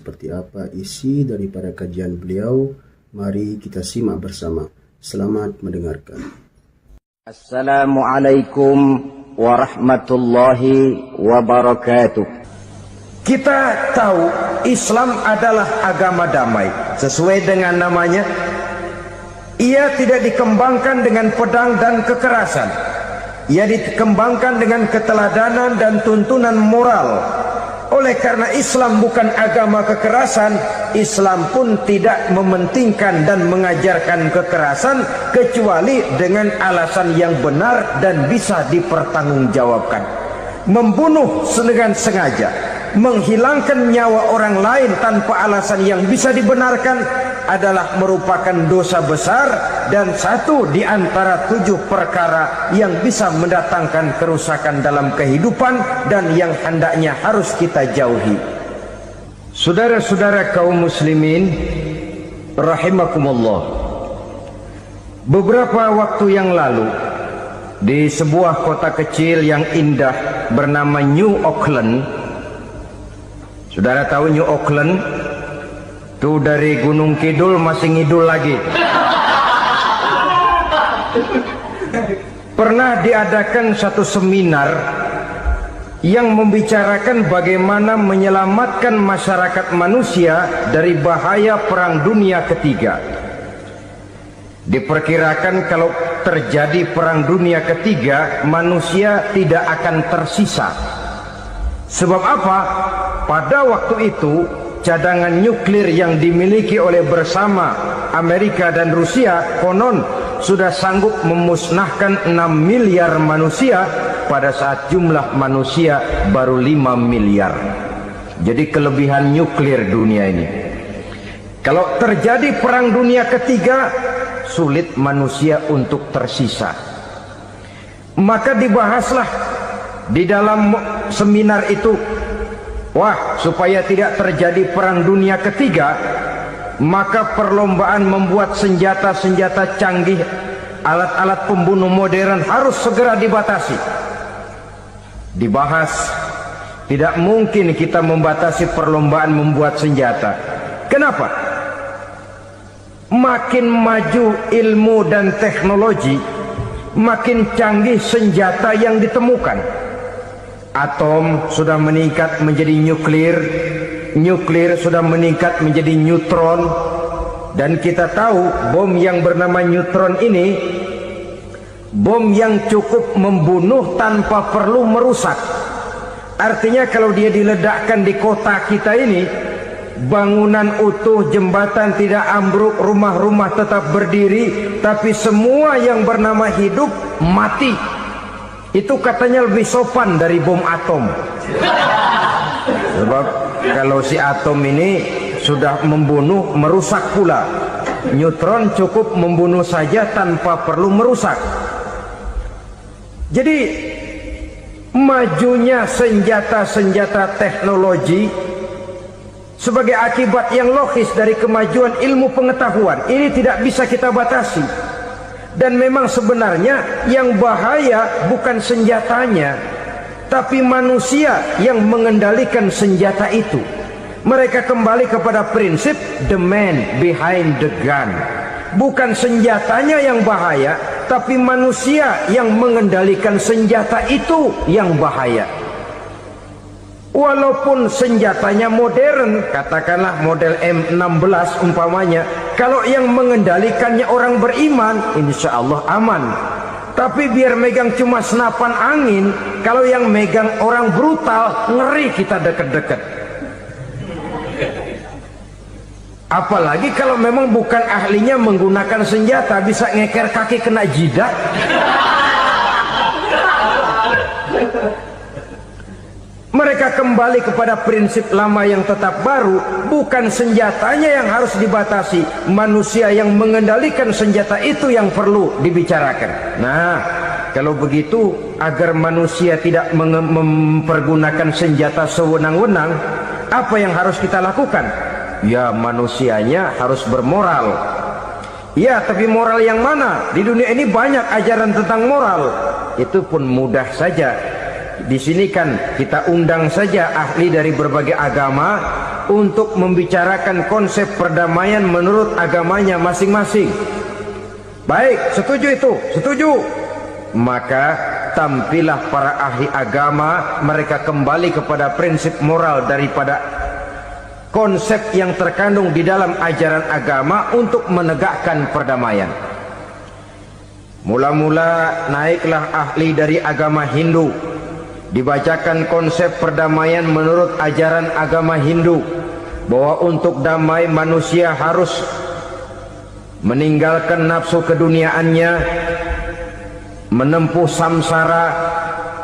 Seperti apa isi daripada kajian beliau? Mari kita simak bersama. Selamat mendengarkan. Assalamualaikum warahmatullahi wabarakatuh. Kita tahu Islam adalah agama damai. Sesuai dengan namanya, ia tidak dikembangkan dengan pedang dan kekerasan. Ia dikembangkan dengan keteladanan dan tuntunan moral. Oleh karena Islam bukan agama kekerasan, Islam pun tidak mementingkan dan mengajarkan kekerasan kecuali dengan alasan yang benar dan bisa dipertanggungjawabkan. Membunuh dengan sengaja, menghilangkan nyawa orang lain tanpa alasan yang bisa dibenarkan adalah merupakan dosa besar dan satu di antara 7 perkara yang bisa mendatangkan kerusakan dalam kehidupan dan yang hendaknya harus kita jauhi. Saudara-saudara kaum muslimin rahimakumullah, beberapa waktu yang lalu di sebuah kota kecil yang indah bernama New Auckland. Saudara tahu New Auckland? Tuh dari Gunung Kidul masih ngidul lagi. Pernah diadakan satu seminar yang membicarakan bagaimana menyelamatkan masyarakat manusia dari bahaya Perang Dunia Ketiga. Diperkirakan kalau terjadi Perang Dunia Ketiga, manusia tidak akan tersisa. Sebab apa? Pada waktu itu cadangan nuklir yang dimiliki oleh bersama Amerika dan Rusia konon sudah sanggup memusnahkan 6 miliar manusia pada saat jumlah manusia baru 5 miliar. Jadi kelebihan nuklir dunia ini. Kalau terjadi Perang Dunia Ketiga, sulit manusia untuk tersisa. Maka dibahaslah di dalam seminar itu, wah, supaya tidak terjadi Perang Dunia Ketiga, maka perlombaan membuat senjata-senjata canggih, alat-alat pembunuh modern harus segera dibatasi. Dibahas, tidak mungkin kita membatasi perlombaan membuat senjata. Kenapa? Makin maju ilmu dan teknologi, makin canggih senjata yang ditemukan. Atom sudah meningkat menjadi nuklir, nuklir sudah meningkat menjadi neutron, dan kita tahu bom yang bernama neutron ini bom yang cukup membunuh tanpa perlu merusak. Artinya kalau dia diledakkan di kota kita ini, bangunan utuh, jembatan tidak ambruk, rumah-rumah tetap berdiri, tapi semua yang bernama hidup mati. Itu katanya lebih sopan dari bom atom. Sebab kalau si atom ini sudah membunuh, merusak pula. Neutron cukup membunuh saja tanpa perlu merusak. Jadi majunya senjata-senjata teknologi sebagai akibat yang logis dari kemajuan ilmu pengetahuan ini tidak bisa kita batasi. Dan memang sebenarnya yang bahaya bukan senjatanya, tapi manusia yang mengendalikan senjata itu. Mereka kembali kepada prinsip the man behind the gun. Bukan senjatanya yang bahaya, tapi manusia yang mengendalikan senjata itu yang bahaya. Walaupun senjatanya modern, katakanlah model M16 umpamanya, kalau yang mengendalikannya orang beriman, insya Allah aman. Tapi biar megang cuma senapan angin, kalau yang megang orang brutal, ngeri kita deket-deket. Apalagi kalau memang bukan ahlinya menggunakan senjata, bisa ngeker kaki kena jidat. Mereka kembali kepada prinsip lama yang tetap baru. Bukan senjatanya yang harus dibatasi, manusia yang mengendalikan senjata itu yang perlu dibicarakan. Nah, kalau begitu, agar manusia tidak mempergunakan senjata sewenang-wenang, apa yang harus kita lakukan? Ya, manusianya harus bermoral. Ya, tapi moral yang mana? Di dunia ini banyak ajaran tentang moral. Itu pun mudah saja. Di sini kan kita undang saja ahli dari berbagai agama untuk membicarakan konsep perdamaian menurut agamanya masing-masing. Baik, setuju itu, setuju. Maka tampillah para ahli agama, mereka kembali kepada prinsip moral daripada konsep yang terkandung di dalam ajaran agama untuk menegakkan perdamaian. Mula-mula naiklah ahli dari agama Hindu, dibacakan konsep perdamaian menurut ajaran agama Hindu, bahwa untuk damai manusia harus meninggalkan nafsu keduniaannya, menempuh samsara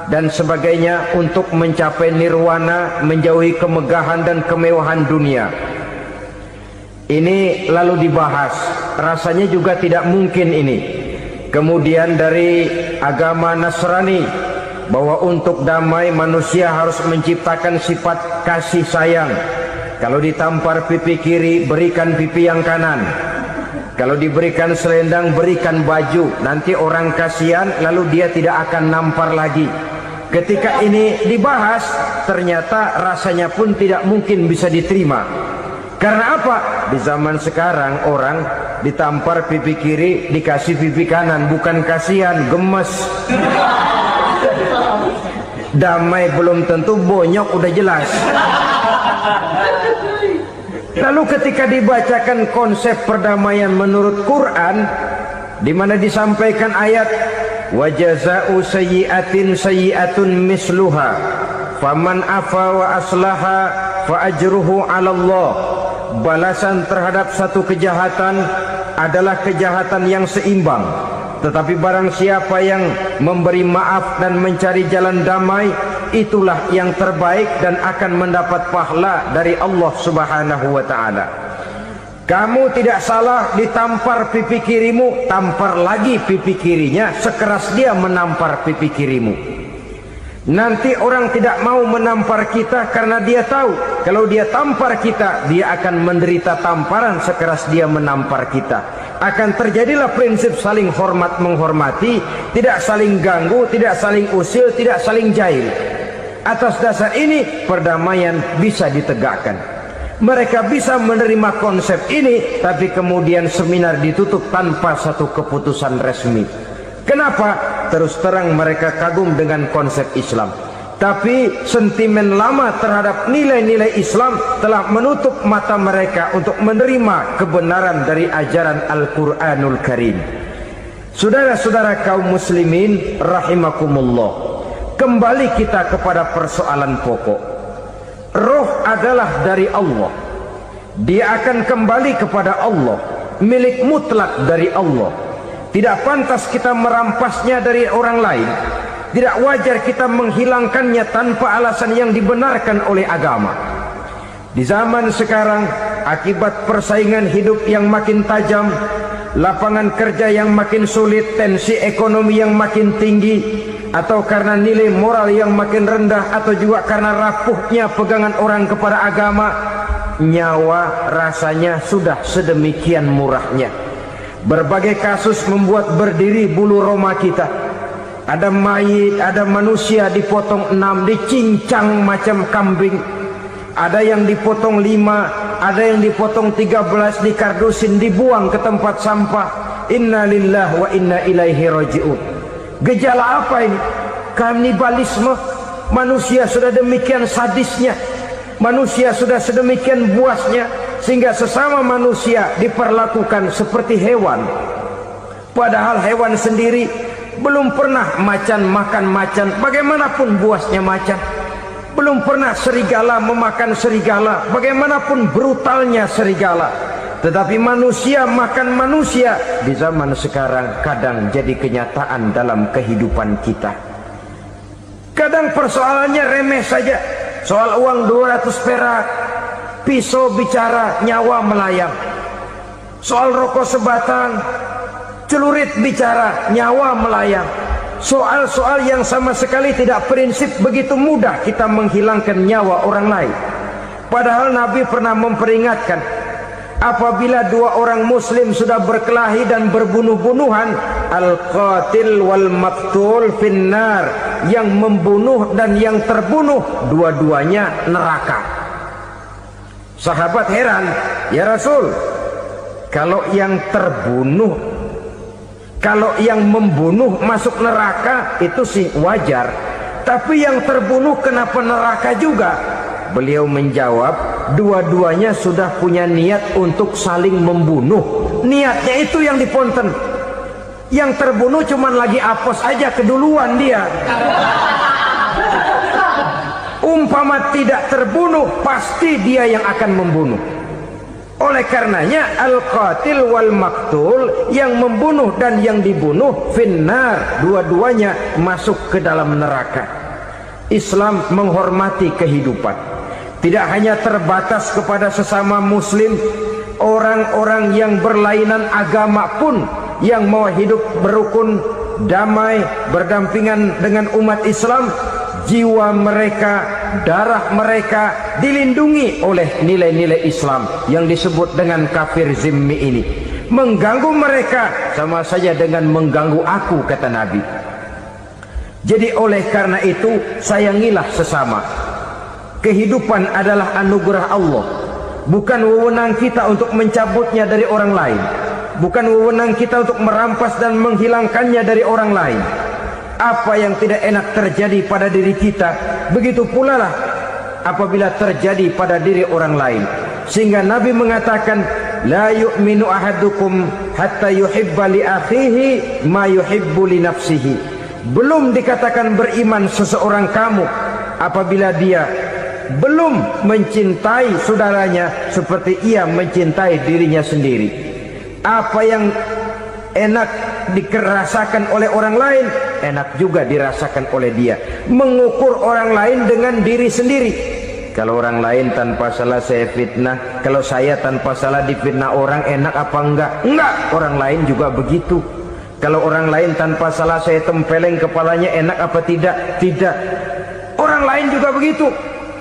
dan sebagainya untuk mencapai nirwana, menjauhi kemegahan dan kemewahan dunia. Ini lalu dibahas, rasanya juga tidak mungkin ini. Kemudian dari agama Nasrani, bahwa untuk damai manusia harus menciptakan sifat kasih sayang. Kalau ditampar pipi kiri, berikan pipi yang kanan. Kalau diberikan selendang, berikan baju. Nanti orang kasihan, lalu dia tidak akan nampar lagi. Ketika ini dibahas, ternyata rasanya pun tidak mungkin bisa diterima. Karena apa? Di zaman sekarang orang ditampar pipi kiri, dikasih pipi kanan. Bukan kasihan, gemes. Damai belum tentu, bonyok udah jelas. Lalu ketika dibacakan konsep perdamaian menurut Quran, di mana disampaikan ayat wa jazaa'u sayyi'atin sayyi'atun misluha faman afa wa aslaha fa ajruhu 'ala Allah. Balasan terhadap satu kejahatan adalah kejahatan yang seimbang. Tetapi barang siapa yang memberi maaf dan mencari jalan damai, itulah yang terbaik dan akan mendapat pahala dari Allah Subhanahu wa ta'ala. Kamu tidak salah ditampar pipi kirimu, tampar lagi pipi kirinya sekeras dia menampar pipi kirimu. Nanti orang tidak mau menampar kita karena dia tahu kalau dia tampar kita, dia akan menderita tamparan sekeras dia menampar kita. Akan terjadilah prinsip saling hormat menghormati, tidak saling ganggu, tidak saling usil, tidak saling jahil. Atas dasar ini perdamaian bisa ditegakkan. Mereka bisa menerima konsep ini, tapi kemudian seminar ditutup tanpa satu keputusan resmi. Kenapa? Terus terang mereka kagum dengan konsep Islam, tapi sentimen lama terhadap nilai-nilai Islam telah menutup mata mereka untuk menerima kebenaran dari ajaran Al-Quranul Karim. Saudara-saudara kaum muslimin rahimakumullah, kembali kita kepada persoalan pokok. Roh adalah dari Allah, dia akan kembali kepada Allah, milik mutlak dari Allah. Tidak pantas kita merampasnya dari orang lain. Tidak wajar kita menghilangkannya tanpa alasan yang dibenarkan oleh agama. Di zaman sekarang, akibat persaingan hidup yang makin tajam, lapangan kerja yang makin sulit, tensi ekonomi yang makin tinggi, atau karena nilai moral yang makin rendah, atau juga karena rapuhnya pegangan orang kepada agama, nyawa rasanya sudah sedemikian murahnya. Berbagai kasus membuat berdiri bulu roma kita. Ada mayit, ada manusia dipotong 6, dicincang macam kambing. Ada yang dipotong 5, ada yang dipotong 13, dikardusin, dibuang ke tempat sampah. Inna lillahi wa inna ilaihi raji'un. Gejala apa ini? Kanibalisme. Manusia sudah demikian sadisnya, manusia sudah sedemikian buasnya, sehingga sesama manusia diperlakukan seperti hewan. Padahal hewan sendiri belum pernah macan makan macan, bagaimanapun buasnya macan. Belum pernah serigala memakan serigala, bagaimanapun brutalnya serigala. Tetapi manusia makan manusia di zaman sekarang kadang jadi kenyataan dalam kehidupan kita. Kadang persoalannya remeh saja, soal uang 200 perak, pisau bicara, nyawa melayang. Soal rokok sebatang, celurit bicara, nyawa melayang. Soal-soal yang sama sekali tidak prinsip, begitu mudah kita menghilangkan nyawa orang lain. Padahal Nabi pernah memperingatkan, apabila dua orang muslim sudah berkelahi dan berbunuh-bunuhan, al-qatil wal maqtul finnar, yang membunuh dan yang terbunuh dua-duanya neraka. Sahabat heran, ya Rasul, kalau yang terbunuh, kalau yang membunuh masuk neraka itu sih wajar, tapi yang terbunuh kenapa neraka juga? Beliau menjawab, dua-duanya sudah punya niat untuk saling membunuh. Niatnya itu yang diponten. Yang terbunuh cuman lagi apos aja, keduluan dia. Umpama tidak terbunuh, pasti dia yang akan membunuh. Oleh karenanya al-qatil wal maktul, yang membunuh dan yang dibunuh finnar, dua-duanya masuk ke dalam neraka. Islam menghormati kehidupan, tidak hanya terbatas kepada sesama muslim, orang-orang yang berlainan agama pun yang mau hidup berukun, damai, berdampingan dengan umat Islam, jiwa mereka, darah mereka dilindungi oleh nilai-nilai Islam yang disebut dengan kafir zimmi ini. Mengganggu mereka sama saja dengan mengganggu aku, kata Nabi. Jadi oleh karena itu, sayangilah sesama. Kehidupan adalah anugerah Allah, bukan wewenang kita untuk mencabutnya dari orang lain, bukan wewenang kita untuk merampas dan menghilangkannya dari orang lain. Apa yang tidak enak terjadi pada diri kita, begitu pula lah apabila terjadi pada diri orang lain. Sehingga Nabi mengatakan, la yu'minu ahadukum hatta yuhibba li akhihi ma yuhibbu li nafsihi. Belum dikatakan beriman seseorang kamu apabila dia belum mencintai saudaranya seperti ia mencintai dirinya sendiri. Apa yang enak dirasakan oleh orang lain, enak juga dirasakan oleh dia. Mengukur orang lain dengan diri sendiri. Kalau orang lain tanpa salah saya fitnah, kalau saya tanpa salah difitnah orang, enak apa enggak? Enggak, orang lain juga begitu. Kalau orang lain tanpa salah saya tempeleng kepalanya, enak apa tidak? Tidak. Orang lain juga begitu.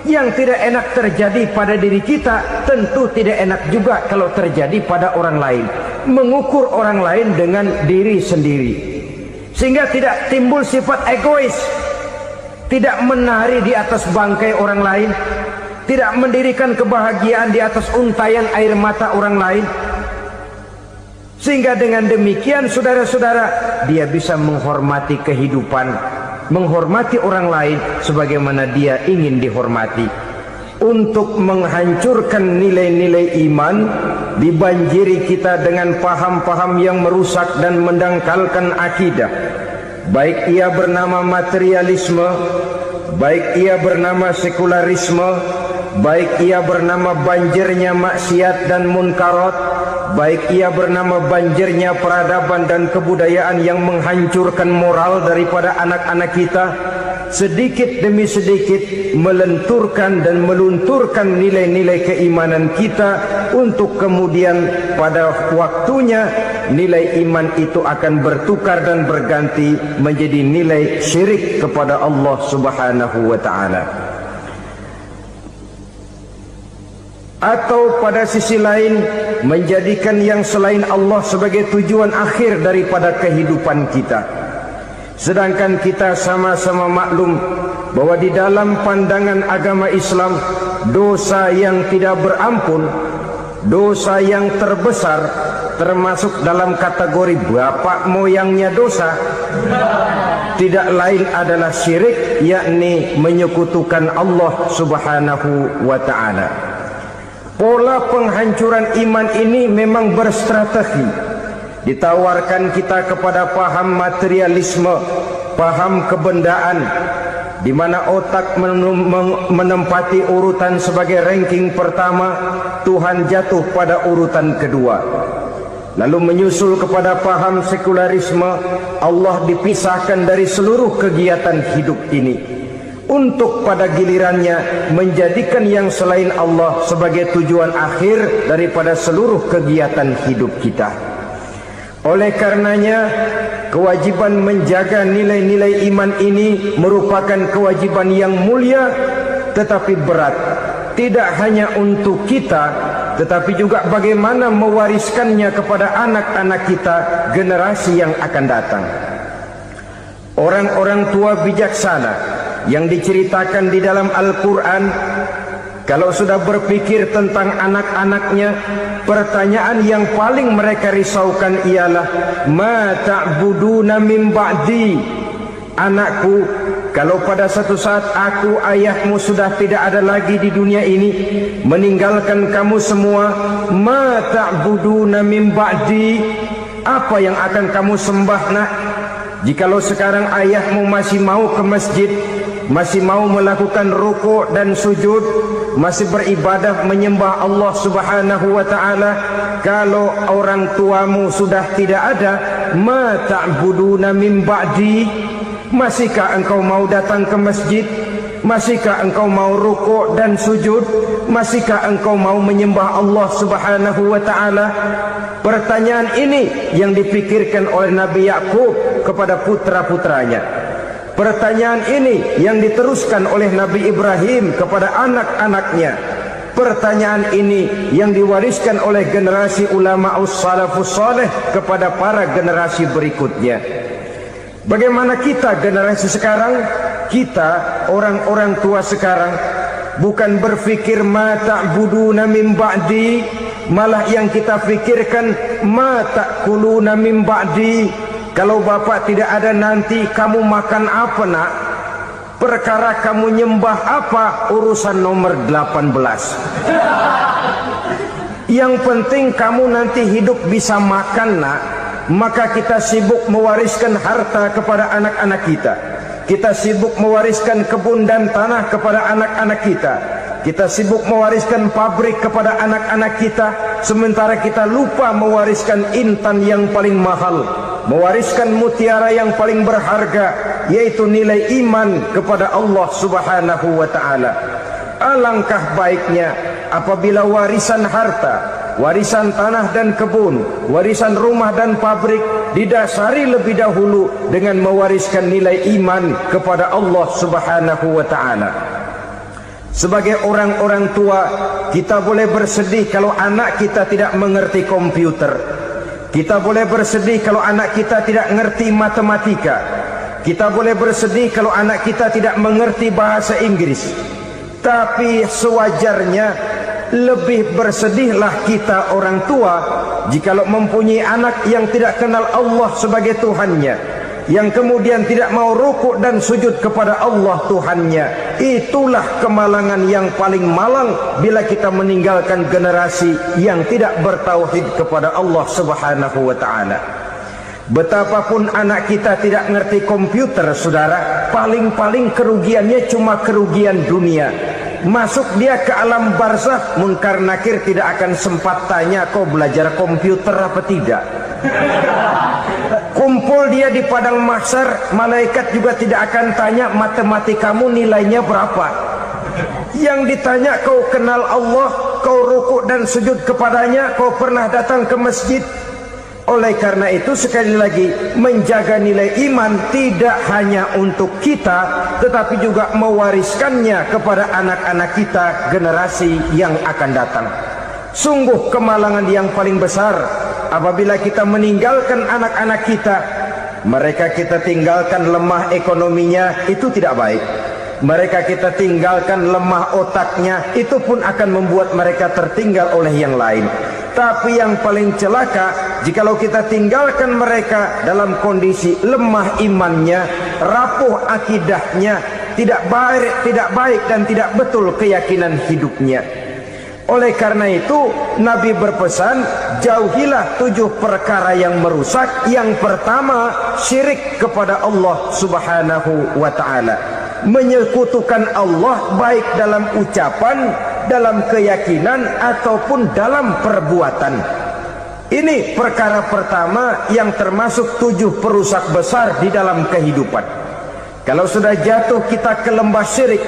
Yang tidak enak terjadi pada diri kita, tentu tidak enak juga kalau terjadi pada orang lain. Mengukur orang lain dengan diri sendiri, sehingga tidak timbul sifat egois, tidak menari di atas bangkai orang lain, tidak mendirikan kebahagiaan di atas untayan air mata orang lain. Sehingga dengan demikian, saudara-saudara, dia bisa menghormati kehidupan, menghormati orang lain sebagaimana dia ingin dihormati. Untuk menghancurkan nilai-nilai iman, dibanjiri kita dengan paham-paham yang merusak dan mendangkalkan akidah, baik ia bernama materialisme, baik ia bernama sekularisme, baik ia bernama banjirnya maksiat dan munkarat, baik ia bernama banjirnya peradaban dan kebudayaan yang menghancurkan moral daripada anak-anak kita. Sedikit demi sedikit melenturkan dan melunturkan nilai-nilai keimanan kita, untuk kemudian pada waktunya nilai iman itu akan bertukar dan berganti menjadi nilai syirik kepada Allah Subhanahu wa ta'ala. Atau pada sisi lain, menjadikan yang selain Allah sebagai tujuan akhir daripada kehidupan kita. Sedangkan kita sama-sama maklum bahwa di dalam pandangan agama Islam, dosa yang tidak berampun, dosa yang terbesar, termasuk dalam kategori bapak moyangnya dosa, tidak lain adalah syirik, yakni menyekutukan Allah Subhanahu wa ta'ala. Pola penghancuran iman ini memang berstrategi. Ditawarkan kita kepada paham materialisme, paham kebendaan, di mana otak menempati urutan sebagai ranking pertama, Tuhan jatuh pada urutan kedua. Lalu menyusul kepada paham sekularisme, Allah dipisahkan dari seluruh kegiatan hidup ini, untuk pada gilirannya menjadikan yang selain Allah sebagai tujuan akhir daripada seluruh kegiatan hidup kita. Oleh karenanya, kewajiban menjaga nilai-nilai iman ini merupakan kewajiban yang mulia tetapi berat. Tidak hanya untuk kita, tetapi juga bagaimana mewariskannya kepada anak-anak kita, generasi yang akan datang. Orang-orang tua bijaksana yang diceritakan di dalam Al-Quran Kalau sudah berpikir tentang anak-anaknya, pertanyaan yang paling mereka risaukan ialah ma ta'buduna min ba'di. Anakku, kalau pada satu saat aku, ayahmu sudah tidak ada lagi di dunia ini, meninggalkan kamu semua, ma ta'buduna min ba'di, apa yang akan kamu sembah nak? Jikalau sekarang ayahmu masih mau ke masjid, masih mau melakukan rukuk dan sujud, masih beribadah menyembah Allah Subhanahu wa ta'ala, kalau orang tuamu sudah tidak ada, ma ta'buduna min ba'di, masihkah engkau mau datang ke masjid? Masihkah engkau mau rukuk dan sujud? Masihkah engkau mau menyembah Allah Subhanahu wa ta'ala? Pertanyaan ini yang dipikirkan oleh Nabi Yakub kepada putra-putranya. Pertanyaan ini yang diteruskan oleh Nabi Ibrahim kepada anak-anaknya. Pertanyaan ini yang diwariskan oleh generasi ulama salafus saleh kepada para generasi berikutnya. Bagaimana kita generasi sekarang? Kita orang-orang tua sekarang bukan berfikir ma ta'buduna min ba'di, malah yang kita pikirkan ma ta'kuluna min ba'di. Kalau bapak tidak ada nanti kamu makan apa nak? Perkara kamu nyembah apa? Urusan nomor 18. Yang penting kamu nanti hidup bisa makan nak. Maka kita sibuk mewariskan harta kepada anak-anak kita. Kita sibuk mewariskan kebun dan tanah kepada anak-anak kita. Kita sibuk mewariskan pabrik kepada anak-anak kita, sementara kita lupa mewariskan intan yang paling mahal, mewariskan mutiara yang paling berharga, yaitu nilai iman kepada Allah Subhanahu wa ta'ala. Alangkah baiknya apabila warisan harta, warisan tanah dan kebun, warisan rumah dan pabrik didasari lebih dahulu dengan mewariskan nilai iman kepada Allah Subhanahu wa ta'ala. Sebagai orang-orang tua, kita boleh bersedih kalau anak kita tidak mengerti komputer. Kita boleh bersedih kalau anak kita tidak mengerti matematika. Kita boleh bersedih kalau anak kita tidak mengerti bahasa Inggris. Tapi sewajarnya lebih bersedihlah kita orang tua jikalau mempunyai anak yang tidak kenal Allah sebagai Tuhannya, yang kemudian tidak mau rukuk dan sujud kepada Allah Tuhannya. Itulah kemalangan yang paling malang bila kita meninggalkan generasi yang tidak bertauhid kepada Allah Subhanahu wa ta'ala. Betapapun anak kita tidak ngerti komputer, saudara, paling-paling kerugiannya cuma kerugian dunia. Masuk dia ke alam barzakh, Munkar Nakir tidak akan sempat tanya kau belajar komputer apa tidak. Kumpul dia di padang mahsyar, malaikat juga tidak akan tanya matematikamu nilainya berapa. Yang ditanya kau kenal Allah, kau rukuk dan sujud kepadanya, kau pernah datang ke masjid. Oleh karena itu sekali lagi, menjaga nilai iman tidak hanya untuk kita, tetapi juga mewariskannya kepada anak-anak kita, generasi yang akan datang. Sungguh kemalangan yang paling besar apabila kita meninggalkan anak-anak kita. Mereka kita tinggalkan lemah ekonominya, itu tidak baik. Mereka kita tinggalkan lemah otaknya, itu pun akan membuat mereka tertinggal oleh yang lain. Tapi yang paling celaka, jikalau kita tinggalkan mereka dalam kondisi lemah imannya, rapuh akidahnya, tidak baik dan tidak betul keyakinan hidupnya. Oleh karena itu Nabi berpesan, jauhilah 7 perkara yang merusak. Yang pertama, syirik kepada Allah Subhanahu wa ta'ala, menyekutukan Allah baik dalam ucapan, dalam keyakinan ataupun dalam perbuatan. Ini perkara pertama yang termasuk 7 perusak besar di dalam kehidupan. Kalau sudah jatuh kita ke lembah syirik,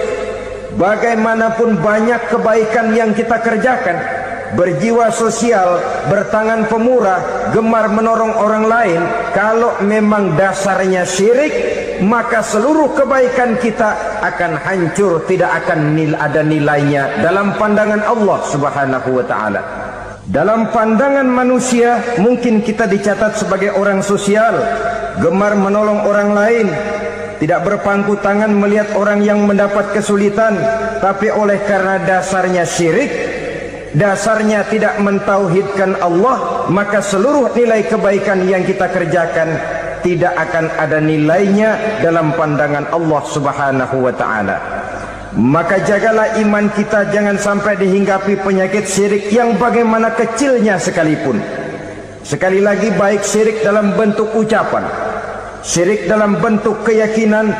bagaimanapun banyak kebaikan yang kita kerjakan, berjiwa sosial, bertangan pemurah, gemar menolong orang lain, kalau memang dasarnya syirik, maka seluruh kebaikan kita akan hancur, tidak akan ada nilainya dalam pandangan Allah Subhanahu wa ta'ala. Dalam pandangan manusia, mungkin kita dicatat sebagai orang sosial, gemar menolong orang lain, tidak berpangku tangan melihat orang yang mendapat kesulitan, tapi oleh karena dasarnya syirik, dasarnya tidak mentauhidkan Allah, maka seluruh nilai kebaikan yang kita kerjakan tidak akan ada nilainya dalam pandangan Allah Subhanahu wa ta'ala. Maka jagalah iman kita jangan sampai dihinggapi penyakit syirik yang bagaimana kecilnya sekalipun. Sekali lagi, baik syirik dalam bentuk ucapan, syirik dalam bentuk keyakinan,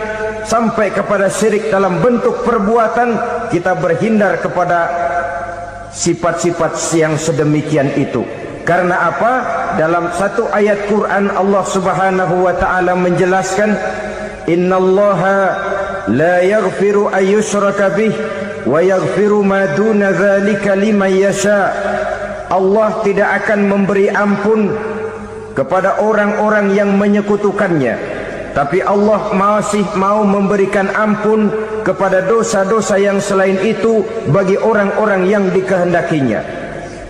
sampai kepada syirik dalam bentuk perbuatan, kita berhindar kepada sifat-sifat yang sedemikian itu. Karena apa? Dalam satu ayat Quran Allah Subhanahu wa ta'ala menjelaskan, innallaha la yaghfiru ayyushraka bih wa yaghfiru ma duna dzalika liman yasha. Allah tidak akan memberi ampun kepada orang-orang yang menyekutukannya, tapi Allah masih mau memberikan ampun kepada dosa-dosa yang selain itu bagi orang-orang yang dikehendakinya.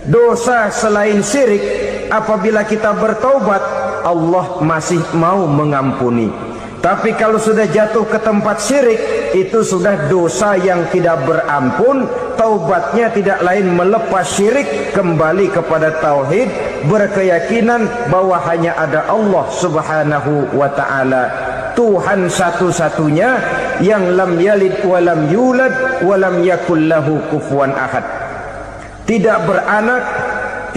Dosa selain syirik, apabila kita bertaubat, Allah masih mau mengampuni. Tapi kalau sudah jatuh ke tempat syirik, itu sudah dosa yang tidak berampun. Taubatnya tidak lain melepas syirik, kembali kepada tauhid, berkeyakinan bahwa hanya ada Allah Subhanahu wa ta'ala, Tuhan satu-satunya yang lam yalid walam yulad walam yakul lahu kufuwan ahad. Tidak beranak,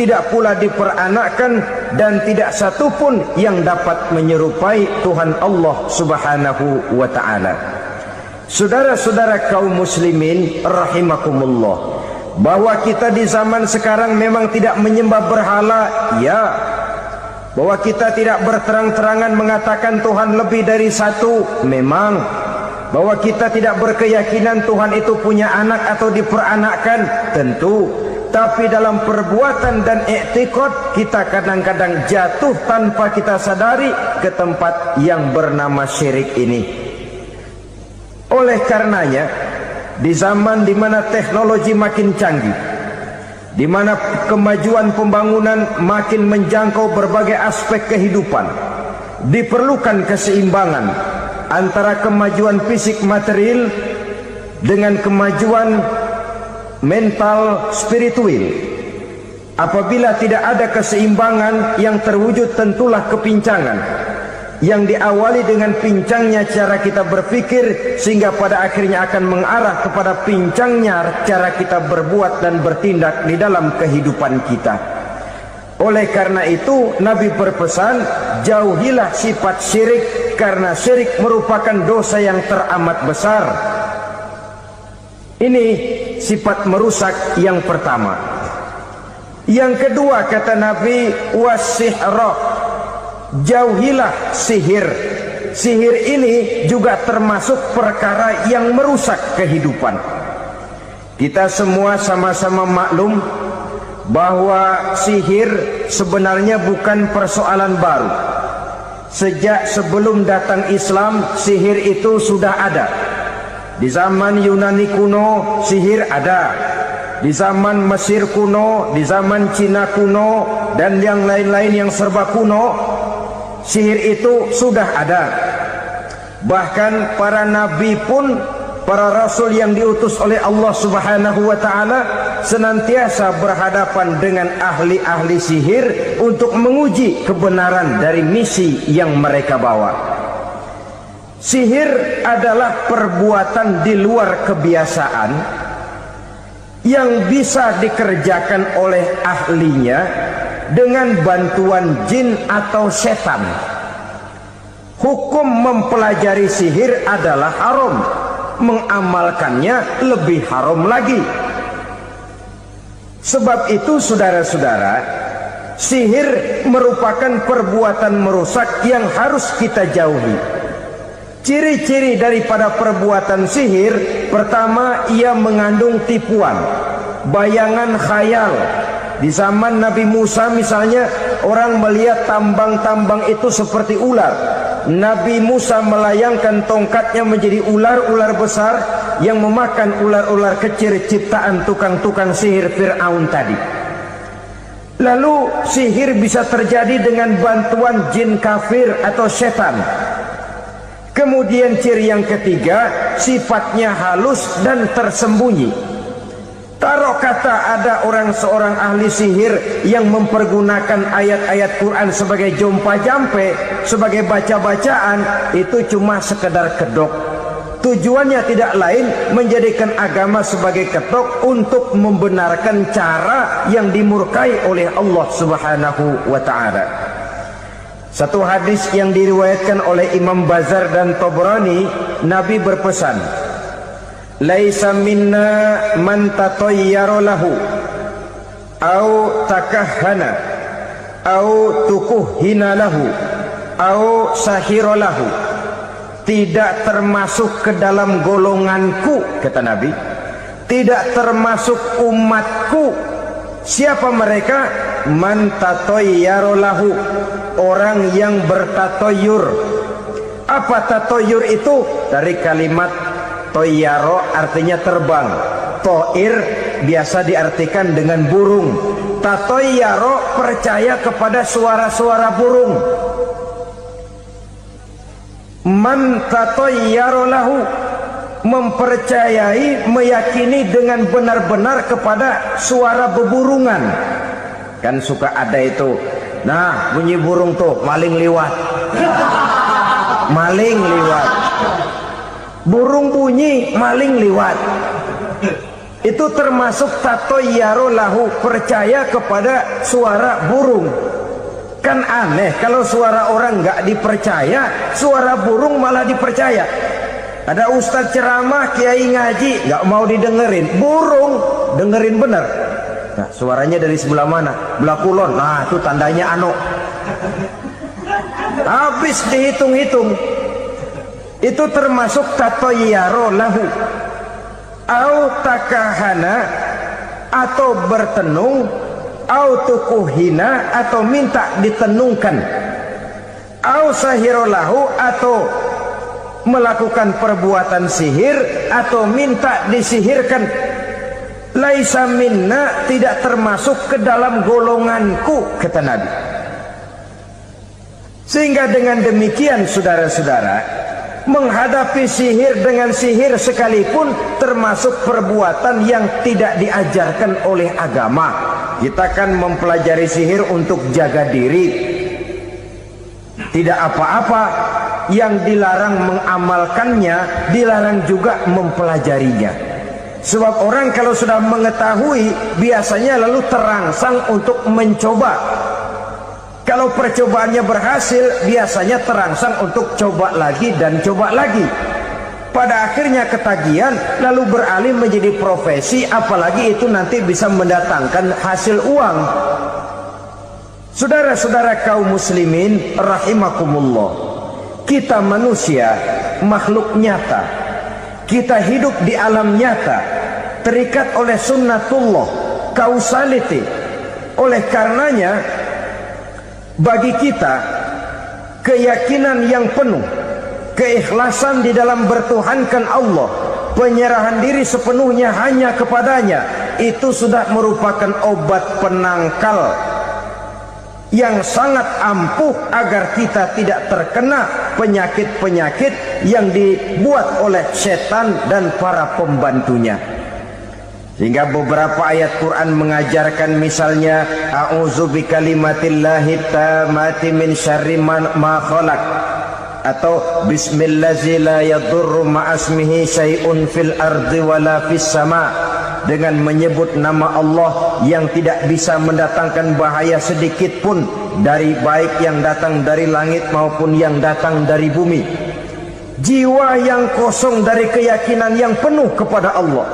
tidak pula diperanakkan, dan tidak satupun yang dapat menyerupai Tuhan Allah Subhanahu wa ta'ala. Saudara-saudara kaum muslimin rahimakumullah, bahwa kita di zaman sekarang memang tidak menyembah berhala, ya. Bahwa kita tidak berterang-terangan mengatakan Tuhan lebih dari satu, memang. Bahwa kita tidak berkeyakinan Tuhan itu punya anak atau diperanakkan, tentu. Tapi dalam perbuatan dan i'tiqad, kita kadang-kadang jatuh tanpa kita sadari ke tempat yang bernama syirik ini. Oleh karenanya, di zaman di mana teknologi makin canggih, di mana kemajuan pembangunan makin menjangkau berbagai aspek kehidupan, diperlukan keseimbangan antara kemajuan fisik material dengan kemajuan mental spiritual. Apabila tidak ada keseimbangan, yang terwujud tentulah kepincangan, yang diawali dengan pincangnya cara kita berpikir, sehingga pada akhirnya akan mengarah kepada pincangnya cara kita berbuat dan bertindak di dalam kehidupan kita. Oleh karena itu, Nabi berpesan, jauhilah sifat syirik, karena syirik merupakan dosa yang teramat besar. Ini sifat merusak yang pertama. Yang kedua, kata Nabi, wasihra, jauhilah sihir. Sihir ini juga termasuk perkara yang merusak kehidupan. Kita semua sama-sama maklum bahwa sihir sebenarnya bukan persoalan baru. Sejak sebelum datang Islam, sihir itu sudah ada. Di zaman Yunani kuno, sihir ada. Di zaman Mesir kuno, di zaman Cina kuno, dan yang lain-lain yang serba kuno, sihir itu sudah ada. Bahkan para nabi pun, para rasul yang diutus oleh Allah Subhanahu wa ta'ala, senantiasa berhadapan dengan ahli-ahli sihir untuk menguji kebenaran dari misi yang mereka bawa. Sihir adalah perbuatan di luar kebiasaan yang bisa dikerjakan oleh ahlinya dengan bantuan jin atau setan. Hukum mempelajari sihir adalah haram, mengamalkannya lebih haram lagi. Sebab itu saudara-saudara, sihir merupakan perbuatan merusak yang harus kita jauhi. Ciri-ciri daripada perbuatan sihir, pertama, ia mengandung tipuan, bayangan khayal. Di zaman Nabi Musa misalnya, orang melihat tambang-tambang itu seperti ular. Nabi Musa melayangkan tongkatnya menjadi ular-ular besar yang memakan ular-ular kecil ciptaan tukang-tukang sihir Fir'aun tadi. Lalu sihir bisa terjadi dengan bantuan jin kafir atau setan. Kemudian ciri yang ketiga, sifatnya halus dan tersembunyi. Taruh kata ada seorang ahli sihir yang mempergunakan ayat-ayat Quran sebagai jompa-jampe, sebagai baca-bacaan, itu cuma sekedar kedok. Tujuannya tidak lain menjadikan agama sebagai ketok untuk membenarkan cara yang dimurkai oleh Allah Subhanahu wa ta'ala. Satu hadis yang diriwayatkan oleh Imam Bazar dan Tabrani, Nabi berpesan, "Laisa minna man tatayyara lahu au takahhana au tukuhina lahu au sahira lahu." Tidak termasuk ke dalam golonganku, kata Nabi. Tidak termasuk umatku. Siapa mereka? Man tatayyara lahu, orang yang bertatoyur. Apa tatoyur itu? Dari kalimat toyaro, artinya terbang. Toir biasa diartikan dengan burung. Tatoyaro percaya kepada suara-suara burung. Man tatayyara lahu, mempercayai, meyakini dengan benar-benar kepada suara beburungan. Kan suka ada itu, nah bunyi burung tuh, maling liwat. Maling liwat. Burung bunyi, maling liwat. Itu termasuk tatayyara lahu, percaya kepada suara burung. Kan aneh kalau suara orang nggak dipercaya, suara burung malah dipercaya. Ada ustadz ceramah, kiai ngaji, nggak mau didengerin, burung dengerin bener. Nah, suaranya dari sebelah mana? Belah kulon. Nah, itu tandanya anu. Habis dihitung-hitung. Itu termasuk tatayyara lahu. Au takahana, atau bertenung, au tukuhina, atau minta ditenungkan, au sahirolahu, atau melakukan perbuatan sihir, atau minta disihirkan. Laisa minna, tidak termasuk ke dalam golonganku, kata Nabi. Sehingga dengan demikian saudara-saudara, menghadapi sihir dengan sihir sekalipun termasuk perbuatan yang tidak diajarkan oleh agama. Kita kan mempelajari sihir untuk jaga diri, tidak apa-apa. Yang dilarang mengamalkannya, dilarang juga mempelajarinya. Sebab orang kalau sudah mengetahui, biasanya lalu terangsang untuk mencoba. Kalau percobaannya berhasil, biasanya terangsang untuk coba lagi dan coba lagi. Pada akhirnya ketagihan, lalu beralih menjadi profesi, apalagi itu nanti bisa mendatangkan hasil uang. Saudara-saudara kaum muslimin rahimakumullah, kita manusia makhluk nyata. Kita hidup di alam nyata, terikat oleh sunnatullah, causality. Oleh karenanya, bagi kita keyakinan yang penuh, keikhlasan di dalam bertuhankan Allah, penyerahan diri sepenuhnya hanya kepadanya, itu sudah merupakan obat penangkal yang sangat ampuh agar kita tidak terkena penyakit-penyakit yang dibuat oleh setan dan para pembantunya. Sehingga beberapa ayat Quran mengajarkan, misalnya a'udzu bikalimatillahi tammati min syarri ma khalaq, atau bismillazi la yadurru ma'asmihi syai'un fil ardi wala fis sama, dengan menyebut nama Allah yang tidak bisa mendatangkan bahaya sedikit pun, dari baik yang datang dari langit maupun yang datang dari bumi. Jiwa yang kosong dari keyakinan yang penuh kepada Allah,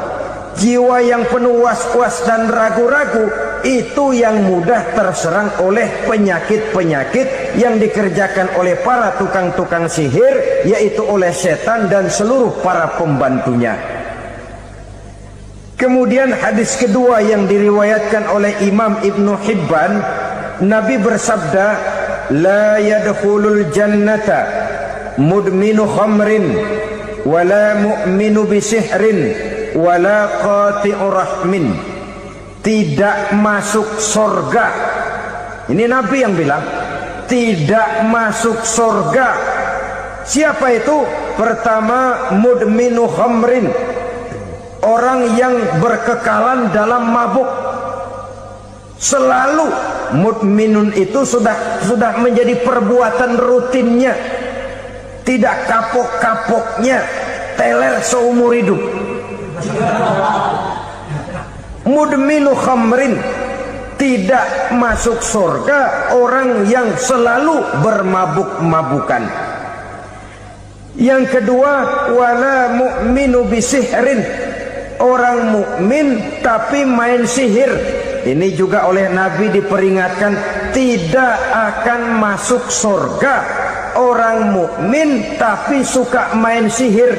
jiwa yang penuh was-was dan ragu-ragu, itu yang mudah terserang oleh penyakit-penyakit yang dikerjakan oleh para tukang-tukang sihir, yaitu oleh setan dan seluruh para pembantunya. Kemudian hadis kedua yang diriwayatkan oleh Imam Ibnu Hibban, Nabi bersabda, la yadkhulul jannata mudminu khamrin wala mu'minu bisihrin wala qati'ur rahmin. Tidak masuk surga. Ini Nabi yang bilang, tidak masuk surga Siapa itu? Pertama, mudminu khamrin, orang yang berkekalan dalam mabuk. Selalu mudminun itu sudah menjadi perbuatan rutinnya, tidak kapok-kapoknya, teler seumur hidup. Mudminu khamrin, tidak masuk surga orang yang selalu bermabuk-mabukan. Yang kedua, wala mu'minu bisihrin, orang mukmin tapi main sihir. Ini juga oleh Nabi diperingatkan, tidak akan masuk surga orang mukmin tapi suka main sihir.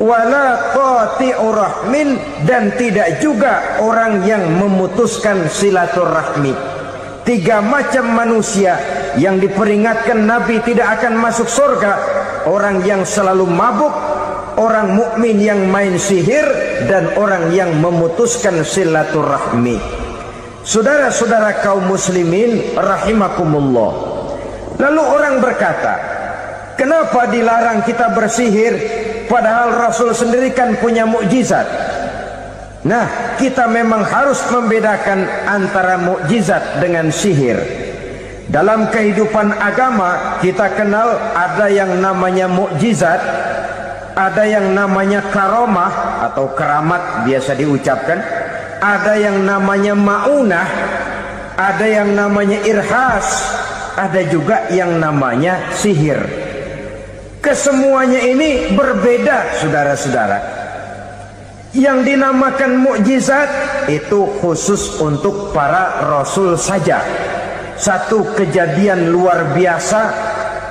Wala qati'u rahmin, dan tidak juga orang yang memutuskan silaturahmi. 3 macam manusia yang diperingatkan Nabi tidak akan masuk surga: orang yang selalu mabuk, orang mukmin yang main sihir, dan orang yang memutuskan silaturahmi. Saudara-saudara kaum muslimin rahimakumullah. Lalu orang berkata, kenapa dilarang kita bersihir? Padahal Rasul sendiri kan punya mukjizat. Nah, kita memang harus membedakan antara mukjizat dengan sihir. Dalam kehidupan agama kita kenal ada yang namanya mukjizat, ada yang namanya karomah atau keramat biasa diucapkan, ada yang namanya maunah, ada yang namanya irhas, ada juga yang namanya sihir. Kesemuanya ini berbeda, saudara-saudara. Yang dinamakan mukjizat itu khusus untuk para rasul saja. Satu kejadian luar biasa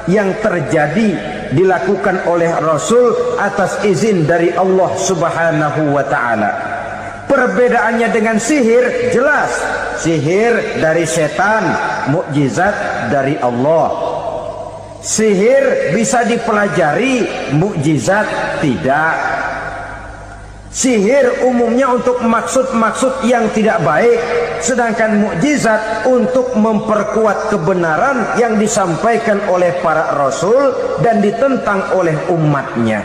yang terjadi dilakukan oleh rasul atas izin dari Allah Subhanahu wa taala. Perbedaannya dengan sihir jelas. Sihir dari setan, mukjizat dari Allah. Sihir bisa dipelajari, mukjizat tidak. Sihir umumnya untuk maksud-maksud yang tidak baik, sedangkan mukjizat untuk memperkuat kebenaran yang disampaikan oleh para rasul dan ditentang oleh umatnya.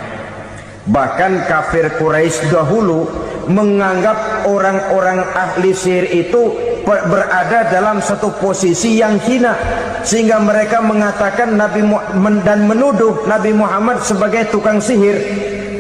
Bahkan kafir Quraisy dahulu menganggap orang-orang ahli sihir itu berada dalam satu posisi yang hina, sehingga mereka mengatakan dan menuduh Nabi Muhammad sebagai tukang sihir.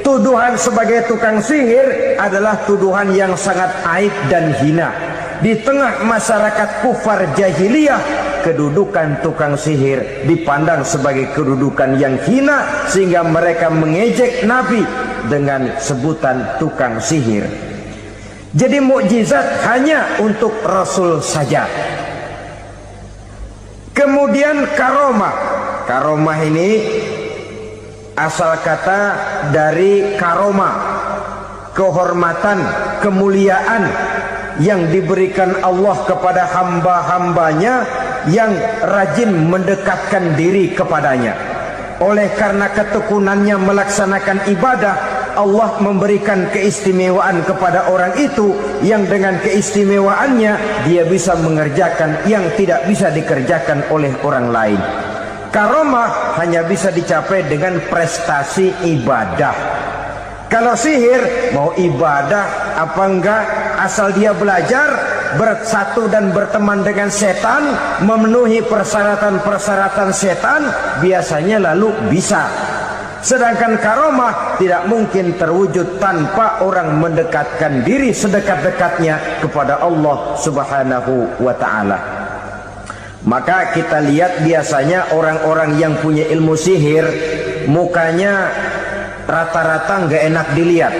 Tuduhan sebagai tukang sihir adalah tuduhan yang sangat aib dan hina. Di tengah masyarakat kufar jahiliyah, kedudukan tukang sihir dipandang sebagai kedudukan yang hina, sehingga mereka mengejek Nabi dengan sebutan tukang sihir. Jadi mukjizat hanya untuk Rasul saja. Kemudian karomah. Karomah ini asal kata dari karoma, kehormatan, kemuliaan yang diberikan Allah kepada hamba-hambanya yang rajin mendekatkan diri kepadanya. Oleh karena ketekunannya melaksanakan ibadah, Allah memberikan keistimewaan kepada orang itu, yang dengan keistimewaannya dia bisa mengerjakan yang tidak bisa dikerjakan oleh orang lain. Karomah hanya bisa dicapai dengan prestasi ibadah. Kalau sihir, mau ibadah apa enggak, asal dia belajar, bersatu dan berteman dengan setan, memenuhi persyaratan-persyaratan setan, biasanya lalu bisa. Sedangkan karomah tidak mungkin terwujud tanpa orang mendekatkan diri sedekat-dekatnya kepada Allah Subhanahu wa ta'ala. Maka kita lihat biasanya orang-orang yang punya ilmu sihir, mukanya rata-rata nggak enak dilihat.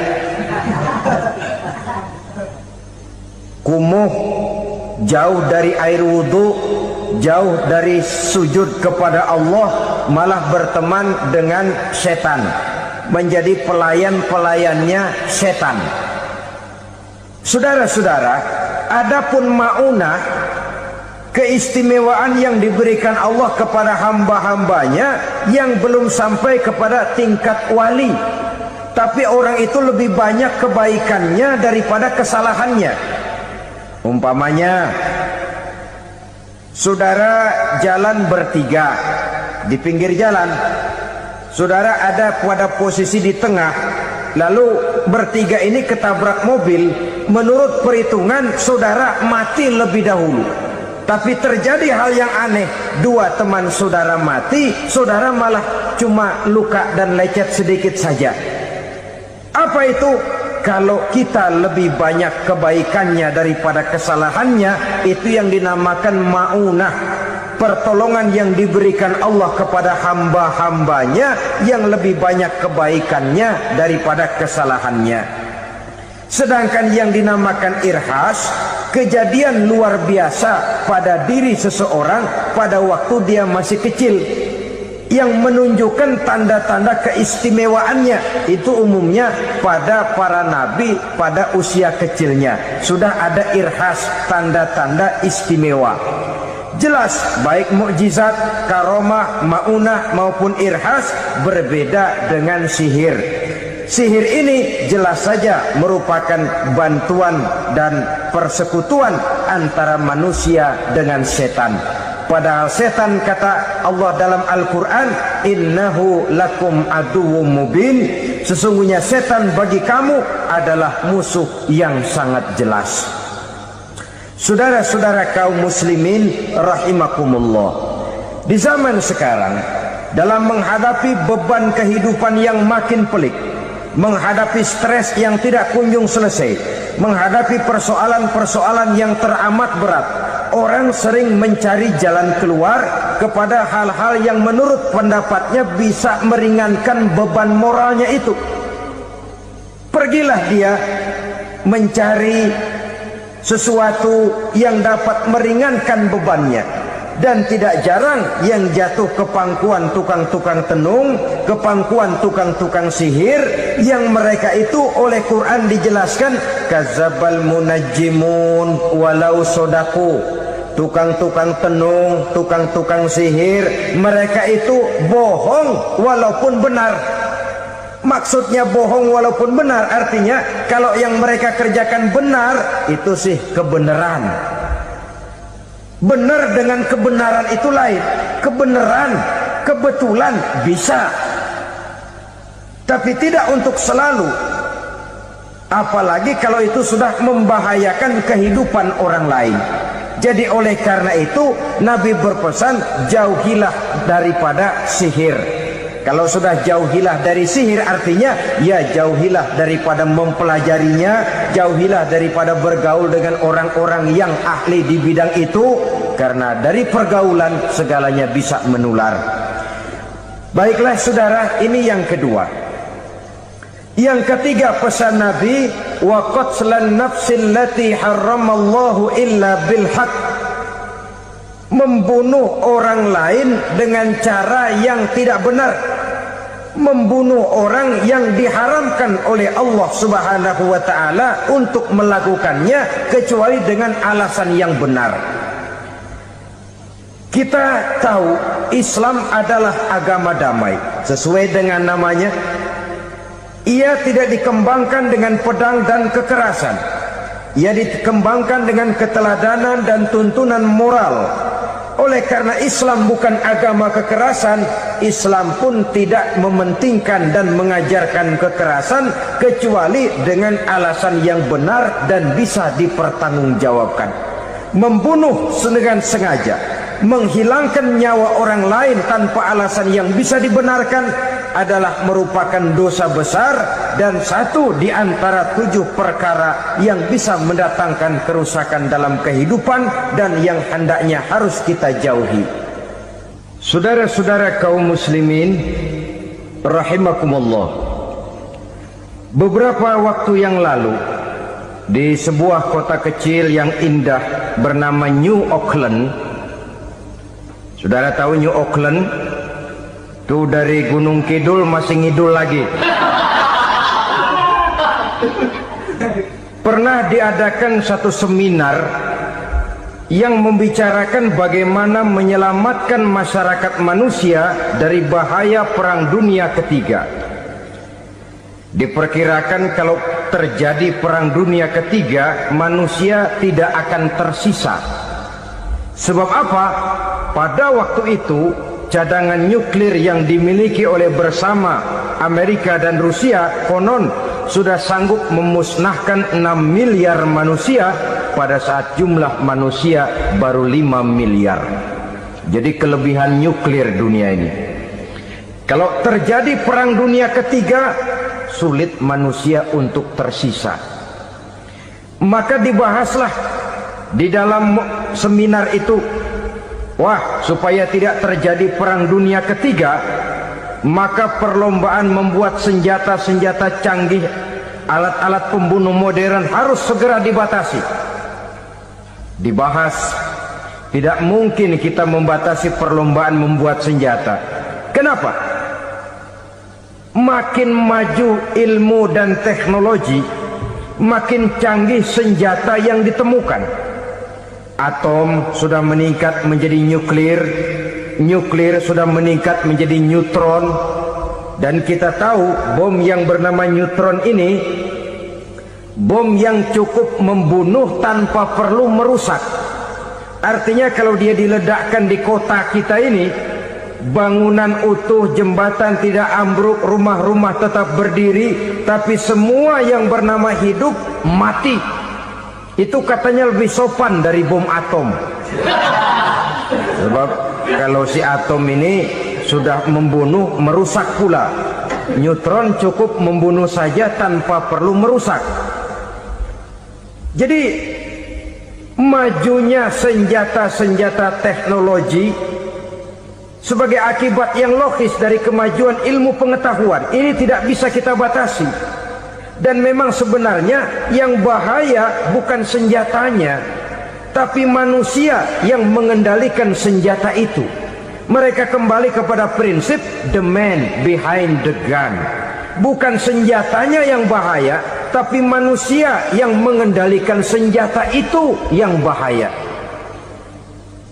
Kumuh, jauh dari air wudhu, jauh dari sujud kepada Allah, malah berteman dengan setan, menjadi pelayan-pelayannya setan. Saudara-saudara, adapun maunah, keistimewaan yang diberikan Allah kepada hamba-hambanya yang belum sampai kepada tingkat wali, tapi orang itu lebih banyak kebaikannya daripada kesalahannya. Umpamanya, saudara jalan bertiga, di pinggir jalan saudara ada pada posisi di tengah, lalu bertiga ini ketabrak mobil. Menurut perhitungan saudara mati lebih dahulu, tapi terjadi hal yang aneh, dua teman saudara mati, saudara malah cuma luka dan lecet sedikit saja. Apa itu? Kalau kita lebih banyak kebaikannya daripada kesalahannya, itu yang dinamakan ma'unah, pertolongan yang diberikan Allah kepada hamba-hambanya yang lebih banyak kebaikannya daripada kesalahannya. Sedangkan yang dinamakan irhas, kejadian luar biasa pada diri seseorang pada waktu dia masih kecil, yang menunjukkan tanda-tanda keistimewaannya. Itu umumnya pada para nabi pada usia kecilnya sudah ada irhas, tanda-tanda istimewa. Jelas baik mukjizat, karomah, maunah maupun irhas berbeda dengan sihir. Sihir ini jelas saja merupakan bantuan dan persekutuan antara manusia dengan setan. Padahal setan, kata Allah dalam Al-Quran, innahu lakum aduwwum mubin, sesungguhnya setan bagi kamu adalah musuh yang sangat jelas. Saudara-saudara kaum muslimin rahimakumullah, di zaman sekarang dalam menghadapi beban kehidupan yang makin pelik, menghadapi stres yang tidak kunjung selesai, menghadapi persoalan-persoalan yang teramat berat, orang sering mencari jalan keluar kepada hal-hal yang menurut pendapatnya bisa meringankan beban moralnya itu. Pergilah dia mencari sesuatu yang dapat meringankan bebannya. Dan tidak jarang yang jatuh ke pangkuan tukang-tukang tenung, ke pangkuan tukang-tukang sihir, yang mereka itu oleh Quran dijelaskan kadzabal munajjimun walau sodaku. Tukang-tukang tenung, tukang-tukang sihir, mereka itu bohong walaupun benar. Maksudnya bohong walaupun benar, artinya kalau yang mereka kerjakan benar, itu sih kebenaran. Benar dengan kebenaran itu lain. Kebenaran, kebetulan bisa, tapi tidak untuk selalu. Apalagi kalau itu sudah membahayakan kehidupan orang lain. Jadi oleh karena itu Nabi berpesan, jauhilah daripada sihir. Kalau sudah jauhilah dari sihir, artinya ya jauhilah daripada mempelajarinya, jauhilah daripada bergaul dengan orang-orang yang ahli di bidang itu, karena dari pergaulan segalanya bisa menular. Baiklah saudara, ini yang kedua. Yang ketiga pesan Nabi, wa qatlan nafsil lati harramallahu illa bil haqq, membunuh orang lain dengan cara yang tidak benar, membunuh orang yang diharamkan oleh Allah Subhanahu wa taala untuk melakukannya kecuali dengan alasan yang benar. Kita tahu Islam adalah agama damai, sesuai dengan namanya. Ia tidak dikembangkan dengan pedang dan kekerasan. Ia dikembangkan dengan keteladanan dan tuntunan moral. Oleh karena Islam bukan agama kekerasan, Islam pun tidak mementingkan dan mengajarkan kekerasan kecuali dengan alasan yang benar dan bisa dipertanggungjawabkan. Membunuh dengan sengaja, menghilangkan nyawa orang lain tanpa alasan yang bisa dibenarkan adalah merupakan dosa besar dan satu di antara 7 perkara yang bisa mendatangkan kerusakan dalam kehidupan dan yang hendaknya harus kita jauhi. Saudara-saudara kaum muslimin rahimakumullah, beberapa waktu yang lalu di sebuah kota kecil yang indah bernama New Auckland. Saudara tahu New Auckland? Itu dari Gunung Kidul masih ngidul lagi. Pernah diadakan satu seminar yang membicarakan bagaimana menyelamatkan masyarakat manusia dari bahaya Perang Dunia Ketiga. Diperkirakan kalau terjadi Perang Dunia Ketiga, manusia tidak akan tersisa. Sebab apa? Pada waktu itu cadangan nuklir yang dimiliki oleh bersama Amerika dan Rusia konon sudah sanggup memusnahkan 6 miliar manusia pada saat jumlah manusia baru 5 miliar. Jadi kelebihan nuklir dunia ini. Kalau terjadi perang dunia ketiga, sulit manusia untuk tersisa. Maka dibahaslah di dalam seminar itu, wah, supaya tidak terjadi perang dunia ketiga, maka perlombaan membuat senjata-senjata canggih, alat-alat pembunuh modern harus segera dibatasi. Dibahas, tidak mungkin kita membatasi perlombaan membuat senjata. Kenapa? Makin maju ilmu dan teknologi, makin canggih senjata yang ditemukan. Atom sudah meningkat menjadi nuklir, nuklir sudah meningkat menjadi neutron, dan kita tahu bom yang bernama neutron ini bom yang cukup membunuh tanpa perlu merusak. Artinya kalau dia diledakkan di kota kita ini, bangunan utuh, jembatan tidak ambruk, rumah-rumah tetap berdiri, tapi semua yang bernama hidup mati. Itu katanya lebih sopan dari bom atom. Sebab kalau si atom ini sudah membunuh, merusak pula. Neutron cukup membunuh saja tanpa perlu merusak. Jadi majunya senjata-senjata teknologi sebagai akibat yang logis dari kemajuan ilmu pengetahuan ini tidak bisa kita batasi. Dan memang sebenarnya yang bahaya bukan senjatanya, tapi manusia yang mengendalikan senjata itu. Mereka kembali kepada prinsip the man behind the gun. Bukan senjatanya yang bahaya, tapi manusia yang mengendalikan senjata itu yang bahaya.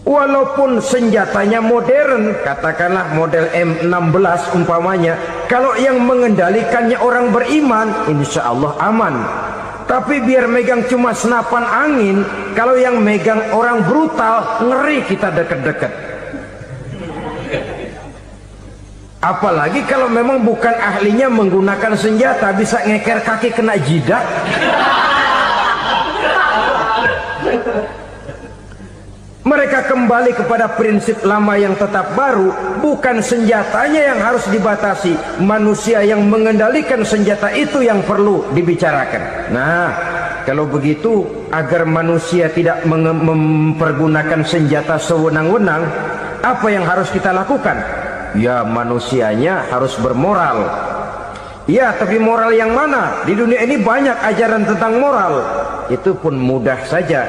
Walaupun senjatanya modern, katakanlah model M16 umpamanya, kalau yang mengendalikannya orang beriman, insya Allah aman. Tapi biar megang cuma senapan angin, kalau yang megang orang brutal, ngeri kita deket-deket. Apalagi kalau memang bukan ahlinya menggunakan senjata, bisa ngeker kaki kena jidat. Mereka kembali kepada prinsip lama yang tetap baru. Bukan senjatanya yang harus dibatasi, manusia yang mengendalikan senjata itu yang perlu dibicarakan. Nah, kalau begitu, agar manusia tidak mempergunakan senjata sewenang-wenang, apa yang harus kita lakukan? Ya, manusianya harus bermoral. Ya, tapi moral yang mana? Di dunia ini banyak ajaran tentang moral. Itu pun mudah saja.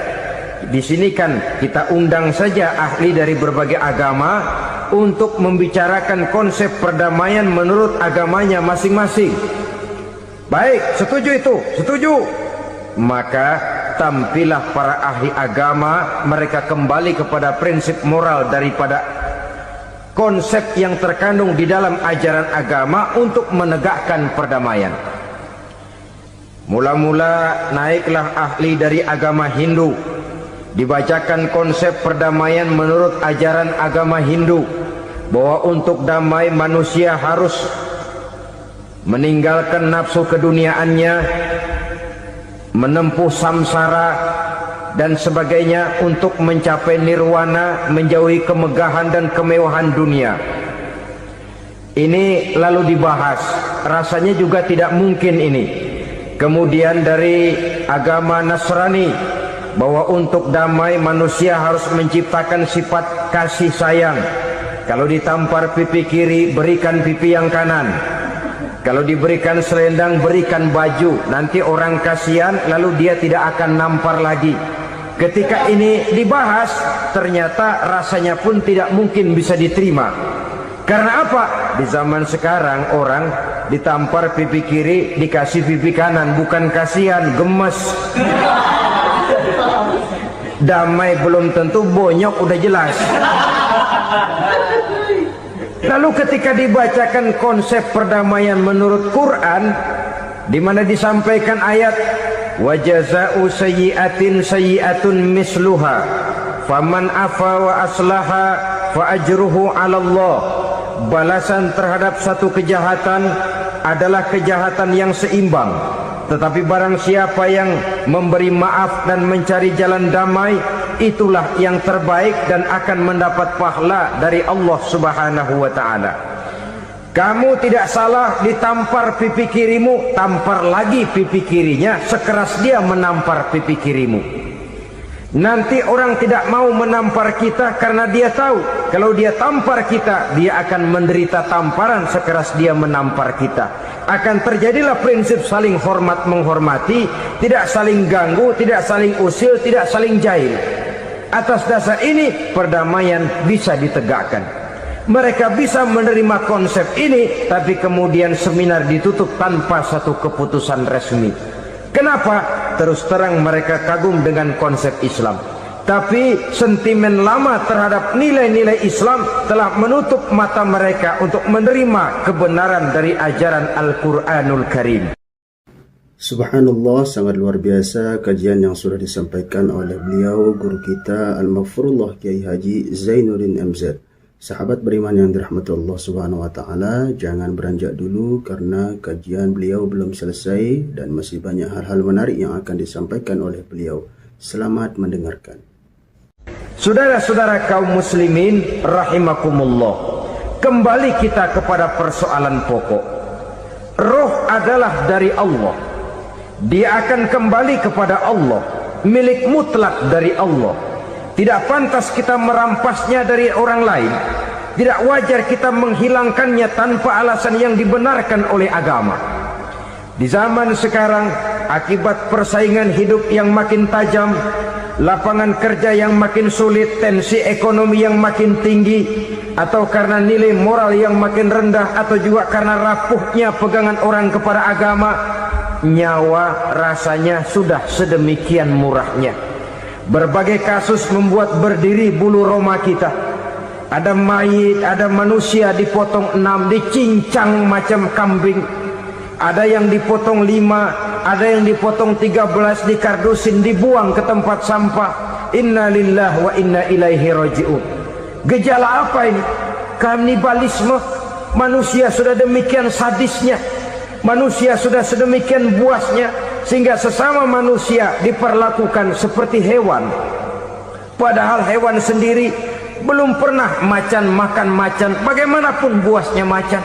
Di sini kan kita undang saja ahli dari berbagai agama untuk membicarakan konsep perdamaian menurut agamanya masing-masing. Baik, setuju itu? Setuju. Maka tampillah para ahli agama, mereka kembali kepada prinsip moral daripada konsep yang terkandung di dalam ajaran agama untuk menegakkan perdamaian. Mula-mula naiklah ahli dari agama Hindu, dibacakan konsep perdamaian menurut ajaran agama Hindu, bahwa untuk damai manusia harus meninggalkan nafsu keduniaannya, menempuh samsara dan sebagainya untuk mencapai nirwana, menjauhi kemegahan dan kemewahan dunia. Ini lalu dibahas, rasanya juga tidak mungkin ini. Kemudian dari agama Nasrani, bahwa untuk damai manusia harus menciptakan sifat kasih sayang. Kalau ditampar pipi kiri, berikan pipi yang kanan. Kalau diberikan selendang, berikan baju. Nanti orang kasihan, lalu dia tidak akan nampar lagi. Ketika ini dibahas, ternyata rasanya pun tidak mungkin bisa diterima. Karena apa? Di zaman sekarang orang ditampar pipi kiri, dikasih pipi kanan. Bukan kasihan, gemes. Damai belum tentu, bonyok udah jelas. Lalu ketika dibacakan konsep perdamaian menurut Quran, di mana disampaikan ayat wa jazaa'u sayyi'atin sayyi'atun misluha faman afa wa aslaha fa ajruhu 'ala Allah. Balasan terhadap satu kejahatan adalah kejahatan yang seimbang. Tetapi barang siapa yang memberi maaf dan mencari jalan damai, itulah yang terbaik dan akan mendapat pahala dari Allah Subhanahu wa taala. Kamu tidak salah ditampar pipi kirimu, tampar lagi pipi kirinya sekeras dia menampar pipi kirimu. Nanti orang tidak mau menampar kita karena dia tahu kalau dia tampar kita, dia akan menderita tamparan sekeras dia menampar kita. Akan terjadilah prinsip saling hormat menghormati, tidak saling ganggu, tidak saling usil, tidak saling jahil. Atas dasar ini perdamaian bisa ditegakkan. Mereka bisa menerima konsep ini, tapi kemudian seminar ditutup tanpa satu keputusan resmi. Kenapa? Terus terang mereka kagum dengan konsep Islam, tapi sentimen lama terhadap nilai-nilai Islam telah menutup mata mereka untuk menerima kebenaran dari ajaran Al-Quranul Karim. Subhanallah, sangat luar biasa kajian yang sudah disampaikan oleh beliau, guru kita Al-Maghfurullah Kiai Haji Zainuddin MZ. Sahabat beriman yang dirahmati Allah Subhanahu wa taala, jangan beranjak dulu karena kajian beliau belum selesai dan masih banyak hal-hal menarik yang akan disampaikan oleh beliau. Selamat mendengarkan. Saudara-saudara kaum muslimin rahimakumullah, kembali kita kepada persoalan pokok. Roh adalah dari Allah. Dia akan kembali kepada Allah, milik mutlak dari Allah. Tidak pantas kita merampasnya dari orang lain. Tidak wajar kita menghilangkannya tanpa alasan yang dibenarkan oleh agama. Di zaman sekarang, akibat persaingan hidup yang makin tajam, lapangan kerja yang makin sulit, tensi ekonomi yang makin tinggi, atau karena nilai moral yang makin rendah, atau juga karena rapuhnya pegangan orang kepada agama, nyawa rasanya sudah sedemikian murahnya. Berbagai kasus membuat berdiri bulu roma kita. Ada mayit, ada manusia dipotong 6, dicincang macam kambing. Ada yang dipotong 5, ada yang dipotong 13, dikardusin, dibuang ke tempat sampah. Inna lillahi wa inna ilaihi raji'un. Gejala apa ini? Kanibalisme. Manusia sudah demikian sadisnya, manusia sudah sedemikian buasnya, sehingga sesama manusia diperlakukan seperti hewan. Padahal hewan sendiri belum pernah macan makan macan, bagaimanapun buasnya macan.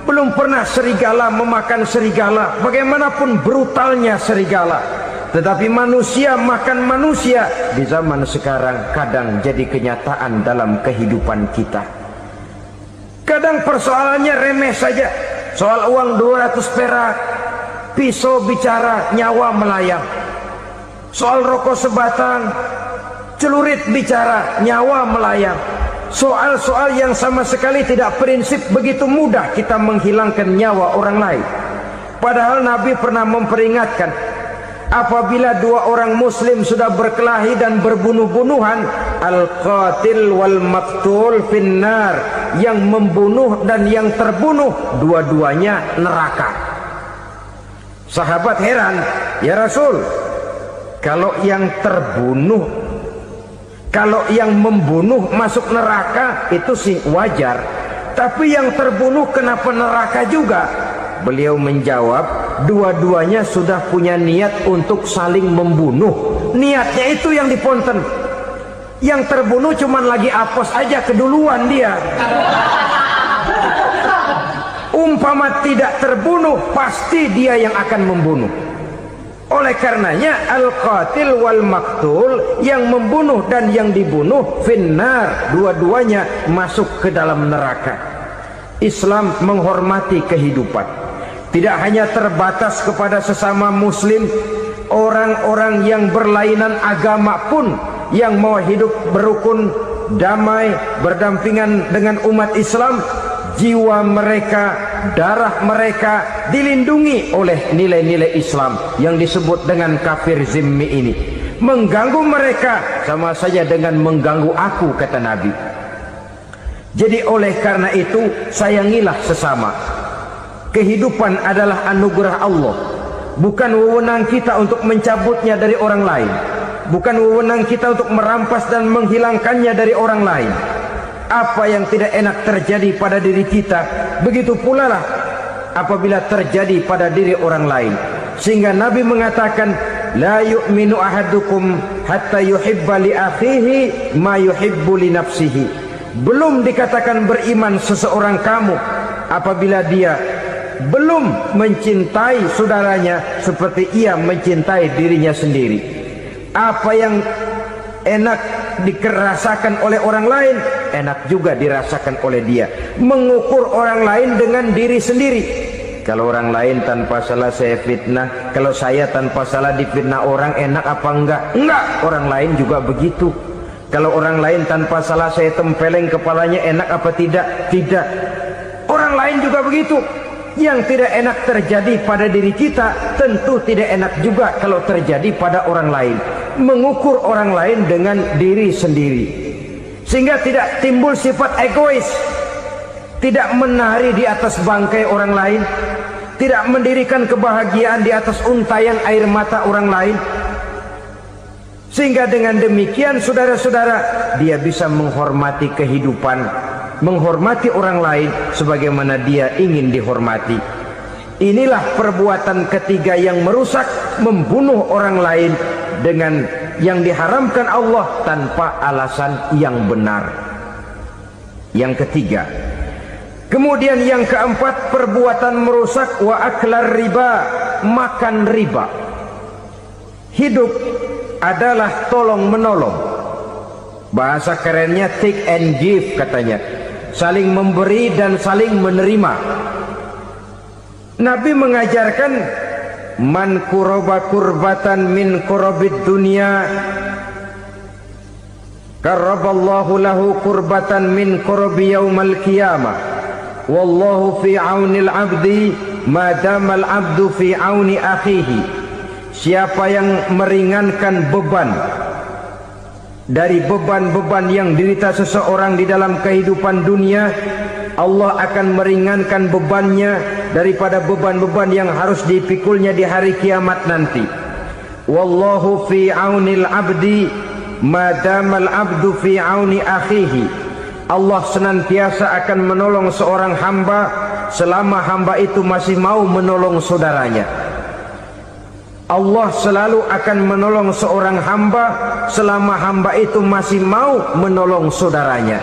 Belum pernah serigala memakan serigala, bagaimanapun brutalnya serigala. Tetapi manusia makan manusia di zaman sekarang kadang jadi kenyataan dalam kehidupan kita. Kadang persoalannya remeh saja, soal uang 200 perak, pisau bicara, nyawa melayang. Soal rokok sebatang, celurit bicara, nyawa melayang. Soal-soal yang sama sekali tidak prinsip, begitu mudah kita menghilangkan nyawa orang lain. Padahal Nabi pernah memperingatkan, apabila dua orang muslim sudah berkelahi dan berbunuh-bunuhan, al-qatil wal maqtul finnar, yang membunuh dan yang terbunuh dua-duanya neraka. Sahabat heran, ya Rasul, kalau yang terbunuh, kalau yang membunuh masuk neraka itu sih wajar, tapi yang terbunuh kenapa neraka juga? Beliau menjawab, dua-duanya sudah punya niat untuk saling membunuh. Niatnya itu yang diponten. Yang terbunuh cuman lagi apos aja, keduluan dia. Umpama tidak terbunuh, pasti dia yang akan membunuh. Oleh karenanya al-qatil wal maqtul, yang membunuh dan yang dibunuh finnar, dua-duanya masuk ke dalam neraka. Islam menghormati kehidupan, tidak hanya terbatas kepada sesama muslim. Orang-orang yang berlainan agama pun yang mau hidup berukun, damai, berdampingan dengan umat Islam, jiwa mereka, darah mereka dilindungi oleh nilai-nilai Islam yang disebut dengan kafir zimmi ini. Mengganggu mereka sama saja dengan mengganggu aku, kata Nabi. Jadi oleh karena itu, sayangilah sesama. Kehidupan adalah anugerah Allah, bukan wewenang kita untuk mencabutnya dari orang lain, bukan wewenang kita untuk merampas dan menghilangkannya dari orang lain. apa yang tidak enak terjadi pada diri kita, begitu pula lah apabila terjadi pada diri orang lain. Sehingga Nabi mengatakan, la yu'minu ahadukum hatta yuhibba li akhihi ma yuhibbu li nafsihi. Belum dikatakan beriman seseorang kamu apabila dia belum mencintai saudaranya seperti ia mencintai dirinya sendiri. Apa yang enak dirasakan oleh orang lain, enak juga dirasakan oleh dia. Mengukur orang lain dengan diri sendiri. Kalau orang lain tanpa salah saya fitnah, kalau saya tanpa salah difitnah orang, enak apa enggak? Enggak, orang lain juga begitu. Kalau orang lain tanpa salah saya tempeleng kepalanya, enak apa tidak? Tidak. Orang lain juga begitu. Yang tidak enak terjadi pada diri kita, tentu tidak enak juga kalau terjadi pada orang lain. Mengukur orang lain dengan diri sendiri, sehingga tidak timbul sifat egois, tidak menari di atas bangkai orang lain, tidak mendirikan kebahagiaan di atas untayan air mata orang lain. Sehingga dengan demikian saudara-saudara, dia bisa menghormati kehidupan, menghormati orang lain sebagaimana dia ingin dihormati. Inilah perbuatan ketiga yang merusak, membunuh orang lain dengan yang diharamkan Allah tanpa alasan yang benar. Yang ketiga. Kemudian yang keempat, perbuatan merusak wa aklar riba, makan riba. Hidup adalah tolong menolong. Bahasa kerennya take and give katanya. Saling memberi dan saling menerima. Nabi mengajarkan, man kuraba kurbatan min kurabid dunya karaballahu lahu kurbatan min kurabi yaumal qiyamah. Wallahu fi aunil abdi madamal abdu fi auni akhihi. Siapa yang meringankan beban dari beban-beban yang dirita seseorang di dalam kehidupan dunia, Allah akan meringankan bebannya daripada beban-beban yang harus dipikulnya di hari kiamat nanti. Wallahu fi aunil abdi madamal abdu fi auni akhihi. Allah senantiasa akan menolong seorang hamba selama hamba itu masih mau menolong saudaranya. Allah selalu akan menolong seorang hamba selama hamba itu masih mau menolong saudaranya.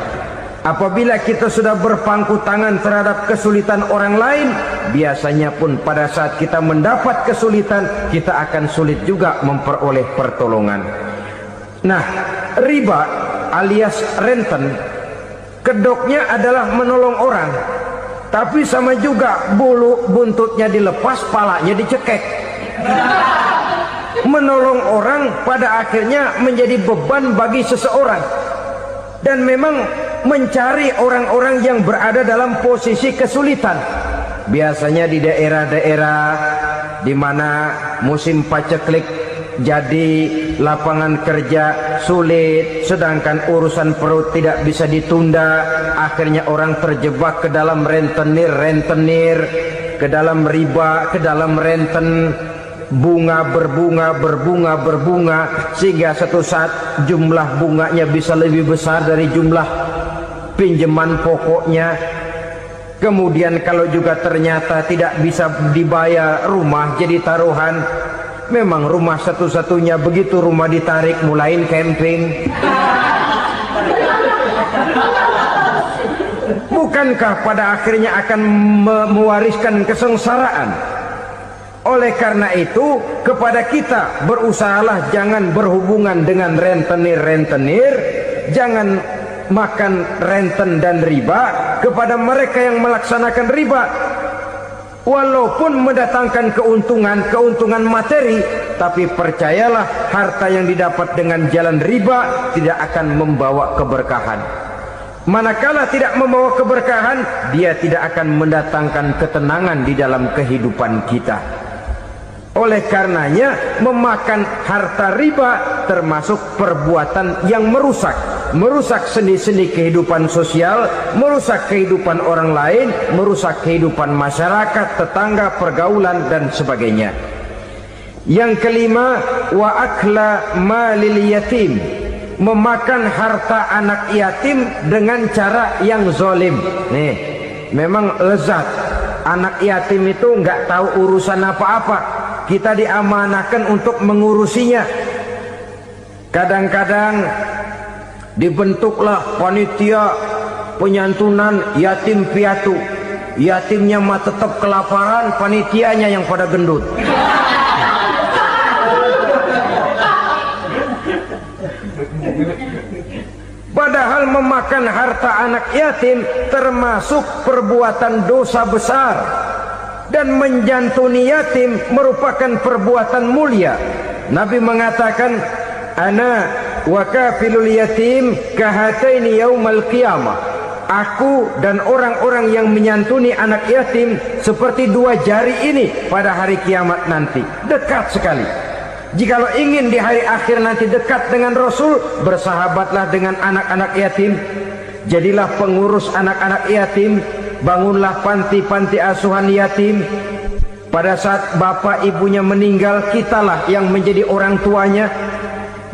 Apabila kita sudah berpangku tangan terhadap kesulitan orang lain, biasanya pun pada saat kita mendapat kesulitan, kita akan sulit juga memperoleh pertolongan. Nah, riba alias renten, kedoknya adalah menolong orang, tapi sama juga bulu buntutnya dilepas, palanya dicekek. Menolong orang pada akhirnya menjadi beban bagi seseorang. Dan memang mencari orang-orang yang berada dalam posisi kesulitan, biasanya di daerah-daerah di mana musim paceklik, jadi lapangan kerja sulit, sedangkan urusan perut tidak bisa ditunda. Akhirnya orang terjebak ke dalam rentenir, ke dalam riba, ke dalam renten. Bunga berbunga, sehingga satu saat jumlah bunganya bisa lebih besar dari jumlah pinjaman pokoknya. Kemudian kalau juga ternyata tidak bisa dibayar, rumah jadi taruhan. Memang rumah satu-satunya, begitu rumah ditarik mulain camping. Bukankah pada akhirnya akan mewariskan kesengsaraan? Oleh karena itu, kepada kita berusahalah jangan berhubungan dengan rentenir, jangan makan renten dan riba. Kepada mereka yang melaksanakan riba, walaupun mendatangkan keuntungan materi, tapi percayalah, harta yang didapat dengan jalan riba tidak akan membawa keberkahan. Manakala tidak membawa keberkahan, dia tidak akan mendatangkan ketenangan di dalam kehidupan kita. Oleh karenanya, memakan harta riba termasuk perbuatan yang merusak sendi-sendi kehidupan sosial, merusak kehidupan orang lain, merusak kehidupan masyarakat, tetangga, pergaulan dan sebagainya. Yang kelima, wa akla malil yatim, memakan harta anak yatim dengan cara yang zolim. Nih, memang lezat. Anak yatim itu nggak tahu urusan apa-apa. Kita diamanahkan untuk mengurusinya. Kadang-kadang dibentuklah panitia penyantunan yatim piatu. Yatimnya mah tetap kelaparan, panitianya yang pada gendut. Padahal memakan harta anak yatim termasuk perbuatan dosa besar, dan menjantuni yatim merupakan perbuatan mulia. Nabi mengatakan, ana wa kafilul yatim kahataini yaumal qiyamah. Aku dan orang-orang yang menyantuni anak yatim seperti dua jari ini pada hari kiamat nanti. Dekat sekali. Jikalau ingin di hari akhir nanti dekat dengan Rasul, bersahabatlah dengan anak-anak yatim. Jadilah pengurus anak-anak yatim. Bangunlah panti-panti asuhan yatim. Pada saat bapak ibunya meninggal, kitalah yang menjadi orang tuanya.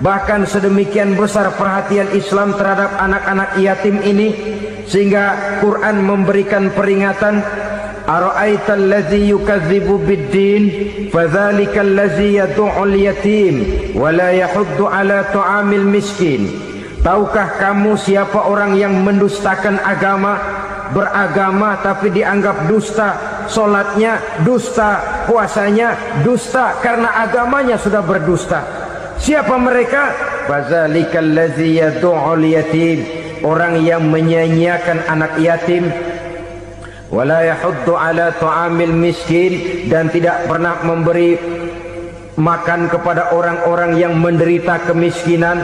Bahkan sedemikian besar perhatian Islam terhadap anak-anak yatim ini, sehingga Quran memberikan peringatan, ara'aital ladzi yukadzibu bid-din fadzalikal ladzi yad'ul yatim wa la yahuddu ala ta'amil miskin. Tahukah kamu siapa orang yang mendustakan agama, beragama tapi dianggap dusta, salatnya dusta, puasanya dusta karena agamanya sudah berdusta. Siapa mereka? Fadzalikal ladzi yad'ul yatim, orang yang menyia-nyiakan anak yatim, wala yahuddu ala ta'amil miskin, dan tidak pernah memberi makan kepada orang-orang yang menderita kemiskinan.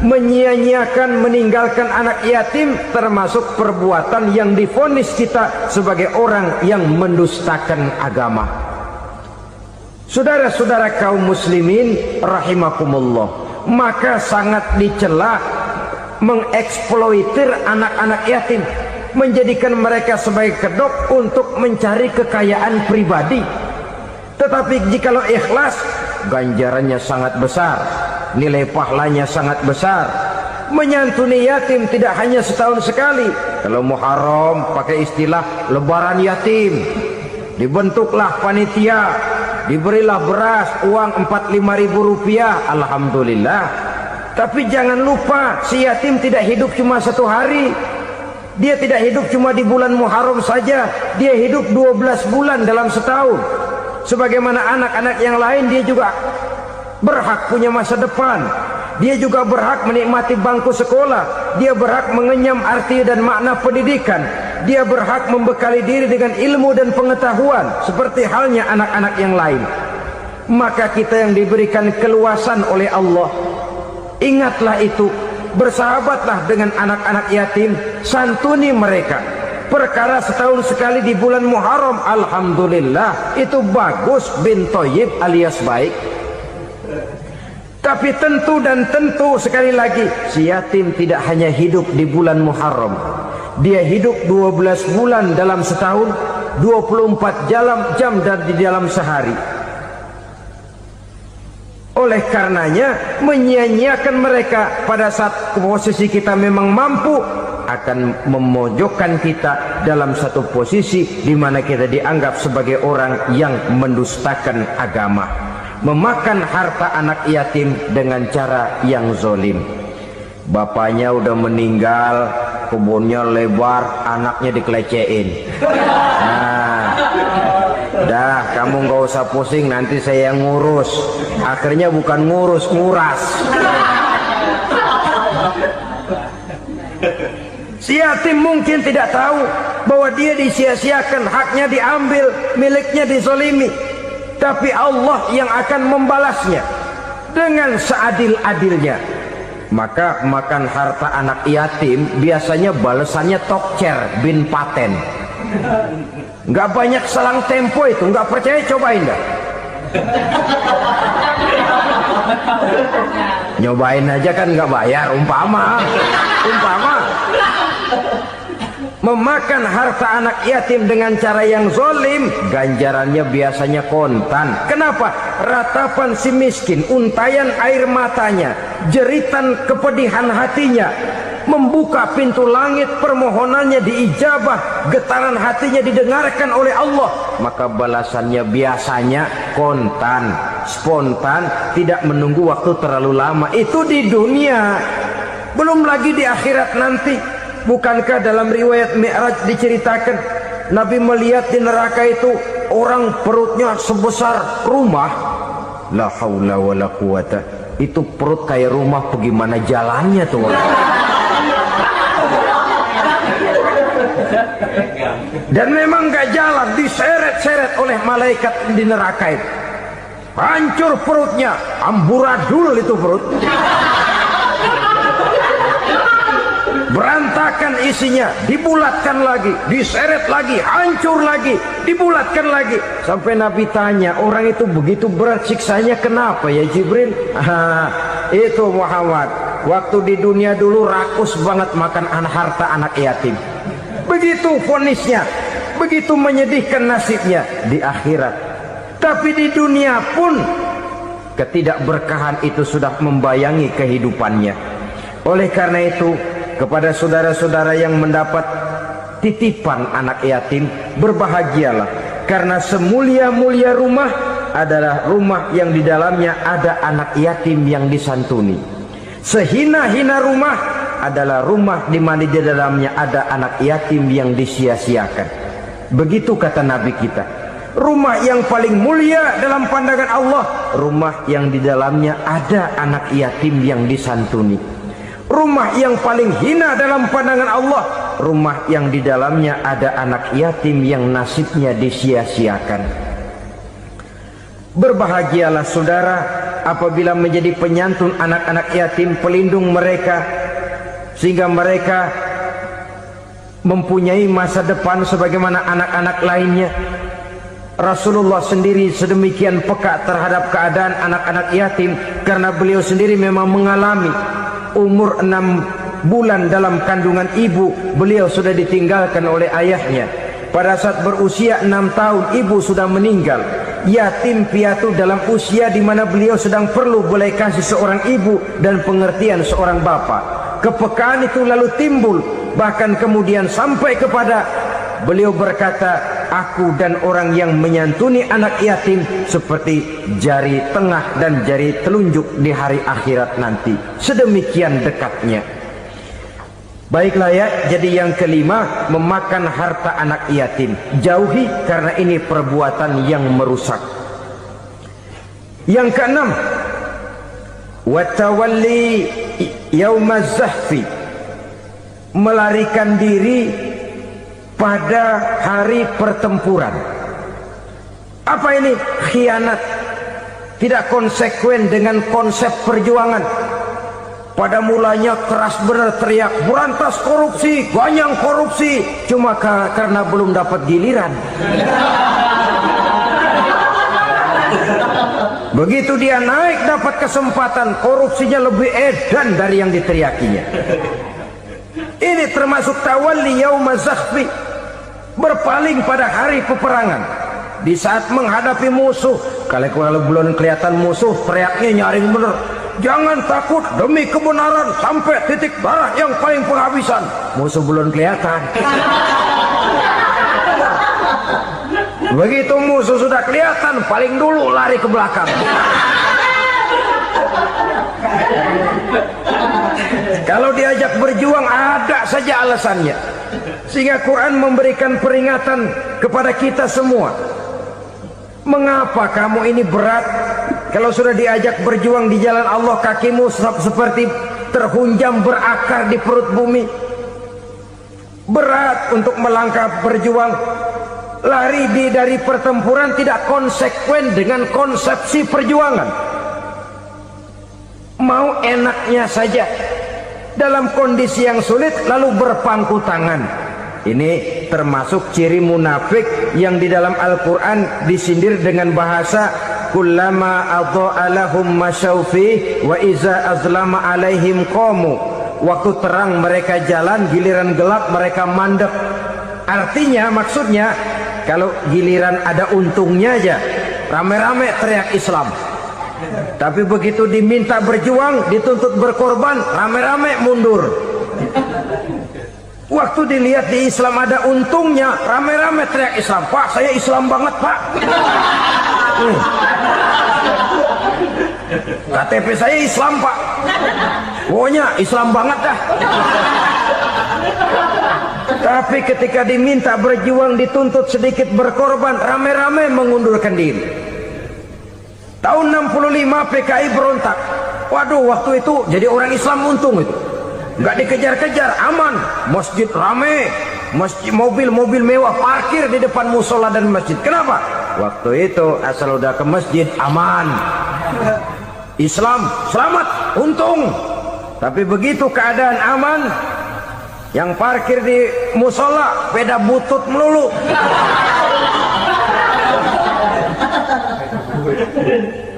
Menyia-nyiakan, meninggalkan anak yatim termasuk perbuatan yang divonis kita sebagai orang yang mendustakan agama. Saudara-saudara kaum muslimin rahimakumullah, maka sangat dicela mengeksploitir anak-anak yatim, menjadikan mereka sebagai kedok untuk mencari kekayaan pribadi. Tetapi jikalau ikhlas, ganjarannya sangat besar, nilai pahalanya sangat besar. Menyantuni yatim tidak hanya setahun sekali. Kalau Muharram pakai istilah lebaran yatim, dibentuklah panitia, diberilah beras, uang 45.000 rupiah, alhamdulillah. Tapi jangan lupa, si yatim tidak hidup cuma satu hari. Dia tidak hidup cuma di bulan Muharram saja. Dia hidup 12 bulan dalam setahun. Sebagaimana anak-anak yang lain, dia juga berhak punya masa depan. Dia juga berhak menikmati bangku sekolah. Dia berhak mengenyam arti dan makna pendidikan. Dia berhak membekali diri dengan ilmu dan pengetahuan seperti halnya anak-anak yang lain. Maka kita yang diberikan keluasan oleh Allah, ingatlah itu, bersahabatlah dengan anak-anak yatim, santuni mereka. Perkara setahun sekali di bulan Muharram, alhamdulillah, itu bagus, bin Thayyib alias baik. Tapi tentu dan tentu sekali lagi, si yatim tidak hanya hidup di bulan Muharram. Dia hidup 12 bulan dalam setahun, 24 jam di dalam sehari. Oleh karenanya, menyia-nyiakan mereka pada saat posisi kita memang mampu akan memojokkan kita dalam satu posisi di mana kita dianggap sebagai orang yang mendustakan agama, memakan harta anak yatim dengan cara yang zolim. Bapaknya udah meninggal, kebunnya lebar, anaknya dikelecehin. Nah, dah kamu nggak usah pusing, nanti saya yang ngurus. Akhirnya bukan ngurus, nguras. Si yatim mungkin tidak tahu bahwa dia disia-siakan, haknya diambil, miliknya dizolimi. Tapi Allah yang akan membalasnya dengan seadil-adilnya. Maka makan harta anak yatim biasanya balasannya tokcer bin paten. Nggak banyak selang tempo itu, nggak percaya cobain dah. Nyobain aja kan nggak bayar, umpama memakan harta anak yatim dengan cara yang zalim, ganjarannya biasanya kontan. Kenapa? Ratapan si miskin, untayan air matanya, jeritan kepedihan hatinya, membuka pintu langit, permohonannya diijabah, getaran hatinya didengarkan oleh Allah, maka balasannya biasanya kontan, spontan, tidak menunggu waktu terlalu lama. Itu di dunia, belum lagi di akhirat nanti. Bukankah dalam riwayat Mi'raj diceritakan Nabi melihat di neraka itu orang perutnya sebesar rumah? La haula wala quwata. Itu perut kayak rumah, bagaimana jalannya tuh? Dan memang gak jalan, diseret-seret oleh malaikat di neraka itu. Hancur perutnya, amburadul itu perut. Berantakan isinya, dibulatkan lagi, diseret lagi, hancur lagi, dibulatkan lagi. Sampai Nabi tanya, orang itu begitu berat siksanya kenapa ya Jibril? Itu Muhammad, waktu di dunia dulu rakus banget makan harta anak yatim. Begitu vonisnya, begitu menyedihkan nasibnya di akhirat. Tapi di dunia pun ketidakberkahan itu sudah membayangi kehidupannya. Oleh karena itu, kepada saudara-saudara yang mendapat titipan anak yatim, berbahagialah, karena semulia-mulia rumah adalah rumah yang di dalamnya ada anak yatim yang disantuni. Sehina-hina rumah adalah rumah di mana di dalamnya ada anak yatim yang disia-siakan. Begitu kata Nabi kita. Rumah yang paling mulia dalam pandangan Allah, rumah yang di dalamnya ada anak yatim yang disantuni. Rumah yang paling hina dalam pandangan Allah, rumah yang di dalamnya ada anak yatim yang nasibnya disia-siakan. Berbahagialah saudara apabila menjadi penyantun anak-anak yatim, pelindung mereka, sehingga mereka mempunyai masa depan sebagaimana anak-anak lainnya. Rasulullah sendiri sedemikian peka terhadap keadaan anak-anak yatim karena beliau sendiri memang mengalami. Umur 6 bulan dalam kandungan ibu, beliau sudah ditinggalkan oleh ayahnya. Pada saat berusia 6 tahun, ibu sudah meninggal. Yatim piatu dalam usia di mana beliau sedang perlu belas kasih seorang ibu dan pengertian seorang bapak. Kepekaan itu lalu timbul, bahkan kemudian sampai kepada beliau berkata, aku dan orang yang menyantuni anak yatim seperti jari tengah dan jari telunjuk di hari akhirat nanti. Sedemikian dekatnya. Baiklah ya, jadi yang kelima, memakan harta anak yatim. Jauhi, karena ini perbuatan yang merusak. Yang keenam, watawalli yaumaz zahfi, melarikan diri pada hari pertempuran. Apa ini? Khianat, tidak konsekuen dengan konsep perjuangan. Pada mulanya keras benar teriak, berantas korupsi, ganyang korupsi, cuma karena belum dapat giliran. Begitu dia naik dapat kesempatan, korupsinya lebih edan dari yang diteriakinya. Ini termasuk tawalli yaumaz zahfi, berpaling pada hari peperangan. Di saat menghadapi musuh, kalau belum kelihatan musuh, teriaknya nyaring bener. Jangan takut, demi kebenaran sampai titik darah yang paling penghabisan. Musuh belum kelihatan. Begitu musuh sudah kelihatan, paling dulu lari ke belakang. Kalau diajak berjuang ada saja alasannya. Sehingga Quran memberikan peringatan kepada kita semua. Mengapa kamu ini berat? Kalau sudah diajak berjuang di jalan Allah, kakimu seperti terhunjam berakar di perut bumi. Berat untuk melangkah berjuang. Lari dari pertempuran tidak konsekuen dengan konsepsi perjuangan. Mau enaknya saja dalam kondisi yang sulit lalu berpangku tangan. Ini termasuk ciri munafik yang di dalam Al-Quran disindir dengan bahasa kullama adha'a lahum masyawfi wa iza azlama alaihim qamu waktu terang mereka jalan, giliran gelap mereka mandek. Artinya, maksudnya, kalau giliran ada untungnya aja, rame-rame teriak Islam. Tapi begitu diminta berjuang, dituntut berkorban, rame-rame mundur. Waktu dilihat di Islam ada untungnya, rame-rame teriak Islam. Pak, saya Islam banget, Pak. KTP saya Islam, Pak. Pokoknya Islam banget dah. Tapi ketika diminta berjuang, dituntut sedikit berkorban, rame-rame mengundurkan diri. Tahun 65 PKI berontak. Waduh, waktu itu jadi orang Islam untung itu. Nggak dikejar-kejar, aman. Masjid rame, masjid, mobil-mobil mewah parkir di depan musola dan masjid. Kenapa? Waktu itu asal udah ke masjid aman. Islam selamat, untung. Tapi begitu keadaan aman, yang parkir di musola beda butut melulu.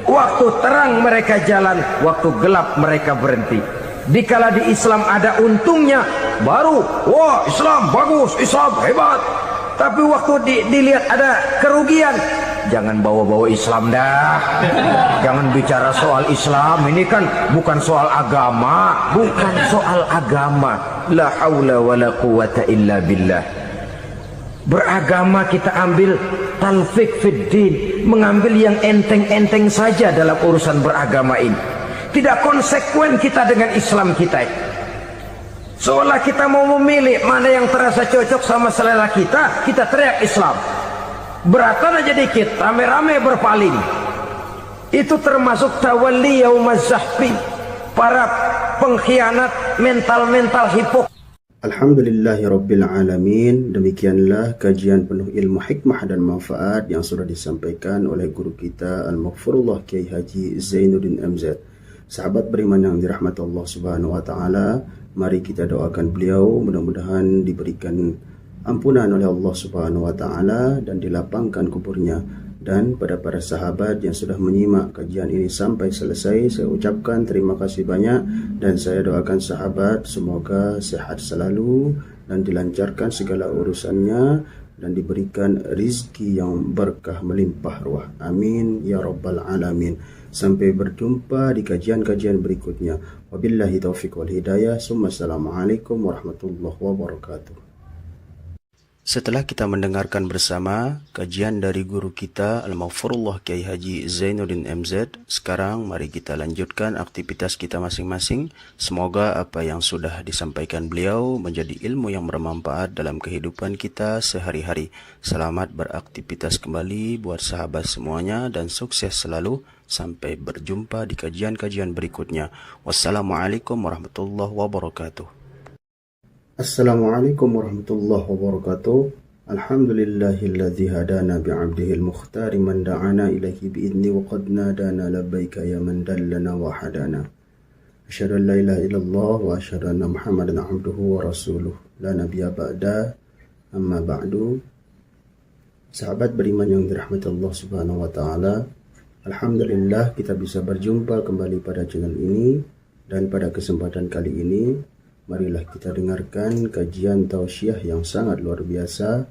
Waktu terang mereka jalan, waktu gelap mereka berhenti. Dikala di Islam ada untungnya, baru wah Islam bagus, Islam hebat. Tapi waktu dilihat ada kerugian, jangan bawa-bawa Islam dah. Jangan bicara soal Islam, ini kan bukan soal agama. Bukan soal agama. La haula wa la quwata illa billah. Beragama kita ambil talfik fiddin, mengambil yang enteng-enteng saja dalam urusan beragama ini. Tidak konsekuen kita dengan Islam kita. Seolah kita mau memilih mana yang terasa cocok sama selera kita, kita teriak Islam. Beratan aja dikit, rame-rame berpaling. Itu termasuk tawalli yaumaz zahfi, para pengkhianat mental-mental hipokrit. Alhamdulillahirabbil alamin. Demikianlah kajian penuh ilmu, hikmah dan manfaat yang sudah disampaikan oleh guru kita Al-Maghfurullah Kiai Haji Zainuddin MZ. Sahabat beriman yang dirahmati Allah Subhanahu wa taala, mari kita doakan beliau mudah-mudahan diberikan ampunan oleh Allah Subhanahu wa taala dan dilapangkan kuburnya. Dan pada para sahabat yang sudah menyimak kajian ini sampai selesai, saya ucapkan terima kasih banyak dan saya doakan sahabat semoga sehat selalu dan dilancarkan segala urusannya dan diberikan rizki yang berkah melimpah ruah. Amin ya rabbal alamin. Sampai berjumpa di kajian-kajian berikutnya. Wabillahi taufiq wal hidayah. Assalamualaikum warahmatullahi wabarakatuh. Setelah kita mendengarkan bersama kajian dari guru kita Al-Maghfurullah Kiai Haji Zainuddin MZ, sekarang mari kita lanjutkan aktivitas kita masing-masing. Semoga apa yang sudah disampaikan beliau menjadi ilmu yang bermanfaat dalam kehidupan kita sehari-hari. Selamat beraktivitas kembali buat sahabat semuanya dan sukses selalu. Sampai berjumpa di kajian-kajian berikutnya. Wassalamualaikum warahmatullahi wabarakatuh. Assalamualaikum warahmatullahi wabarakatuh. Alhamdulillahilladzi hadana bi'abdihil mukhtari man da'ana ilaihi bi'idni wa qad nadana labbaika ya man dallana wa hadana. Asyhadu an la ilaha illallah wa asyhadu anna Muhammadan abduhu wa rasuluh. La nabiyya ba'da. Amma ba'du. Sahabat beriman yang dirahmati Allah Subhanahu wa taala, alhamdulillah kita bisa berjumpa kembali pada channel ini. Dan pada kesempatan kali ini, marilah kita dengarkan kajian tausiah yang sangat luar biasa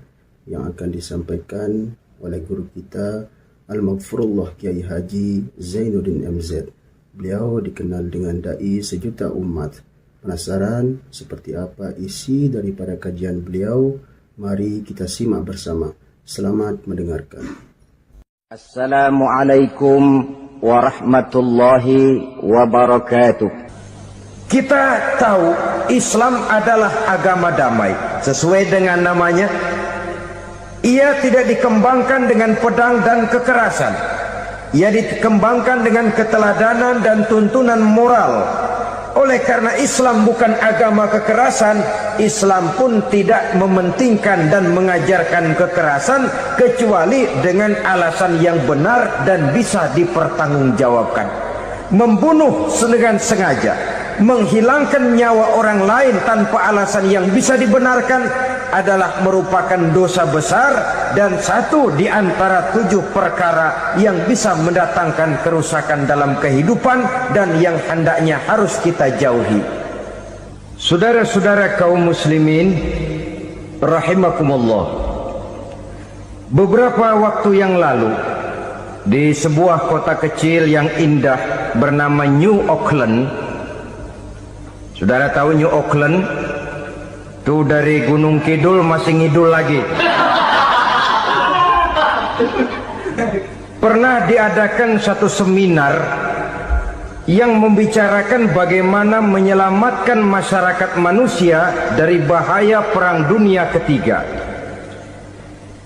yang akan disampaikan oleh guru kita Al-Maghfurullah Kiai Haji Zainuddin MZ. Beliau dikenal dengan dai sejuta umat. Penasaran seperti apa isi daripada kajian beliau? Mari kita simak bersama. Selamat mendengarkan. Assalamualaikum warahmatullahi wabarakatuh. Kita tahu Islam adalah agama damai. Sesuai dengan namanya, ia tidak dikembangkan dengan pedang dan kekerasan. Ia dikembangkan dengan keteladanan dan tuntunan moral. Oleh karena Islam bukan agama kekerasan, Islam pun tidak mementingkan dan mengajarkan kekerasan kecuali dengan alasan yang benar dan bisa dipertanggungjawabkan. Membunuh dengan sengaja, menghilangkan nyawa orang lain tanpa alasan yang bisa dibenarkan adalah merupakan dosa besar dan satu di antara 7 perkara yang bisa mendatangkan kerusakan dalam kehidupan dan yang hendaknya harus kita jauhi. Saudara-saudara kaum muslimin rahimakumullah, beberapa waktu yang lalu di sebuah kota kecil yang indah bernama New Auckland. Saudara tahu New Auckland? Tuh dari Gunung Kidul masih ngidul lagi. Pernah diadakan satu seminar yang membicarakan bagaimana menyelamatkan masyarakat manusia dari bahaya Perang Dunia Ketiga.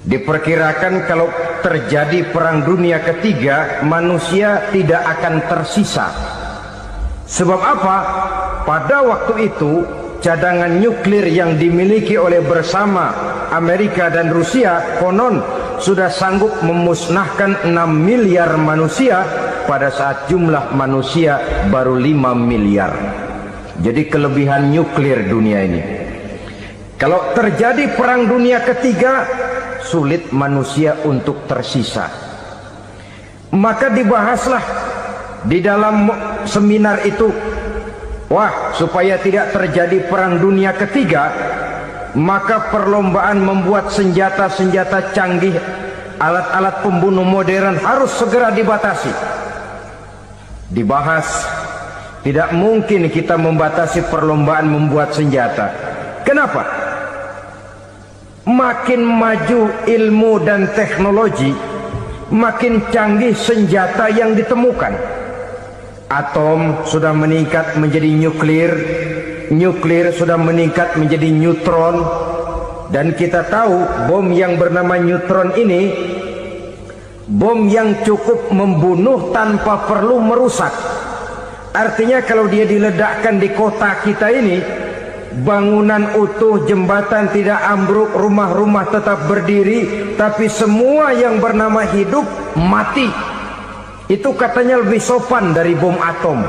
Diperkirakan kalau terjadi Perang Dunia Ketiga, manusia tidak akan tersisa. Sebab apa? Pada waktu itu cadangan nuklir yang dimiliki oleh bersama Amerika dan Rusia konon sudah sanggup memusnahkan 6 miliar manusia pada saat jumlah manusia baru 5 miliar. Jadi kelebihan nuklir dunia ini. Kalau terjadi Perang Dunia Ketiga, sulit manusia untuk tersisa. Maka dibahaslah di dalam seminar itu, wah, supaya tidak terjadi Perang Dunia Ketiga, maka perlombaan membuat senjata-senjata canggih, alat-alat pembunuh modern harus segera dibatasi. Dibahas, tidak mungkin kita membatasi perlombaan membuat senjata. Kenapa? Makin maju ilmu dan teknologi, makin canggih senjata yang ditemukan. Atom sudah meningkat menjadi nuklir, nuklir sudah meningkat menjadi neutron, dan kita tahu bom yang bernama neutron ini bom yang cukup membunuh tanpa perlu merusak. Artinya kalau dia diledakkan di kota kita ini, bangunan utuh, jembatan tidak ambruk, rumah-rumah tetap berdiri, tapi semua yang bernama hidup mati. Itu katanya lebih sopan dari bom atom.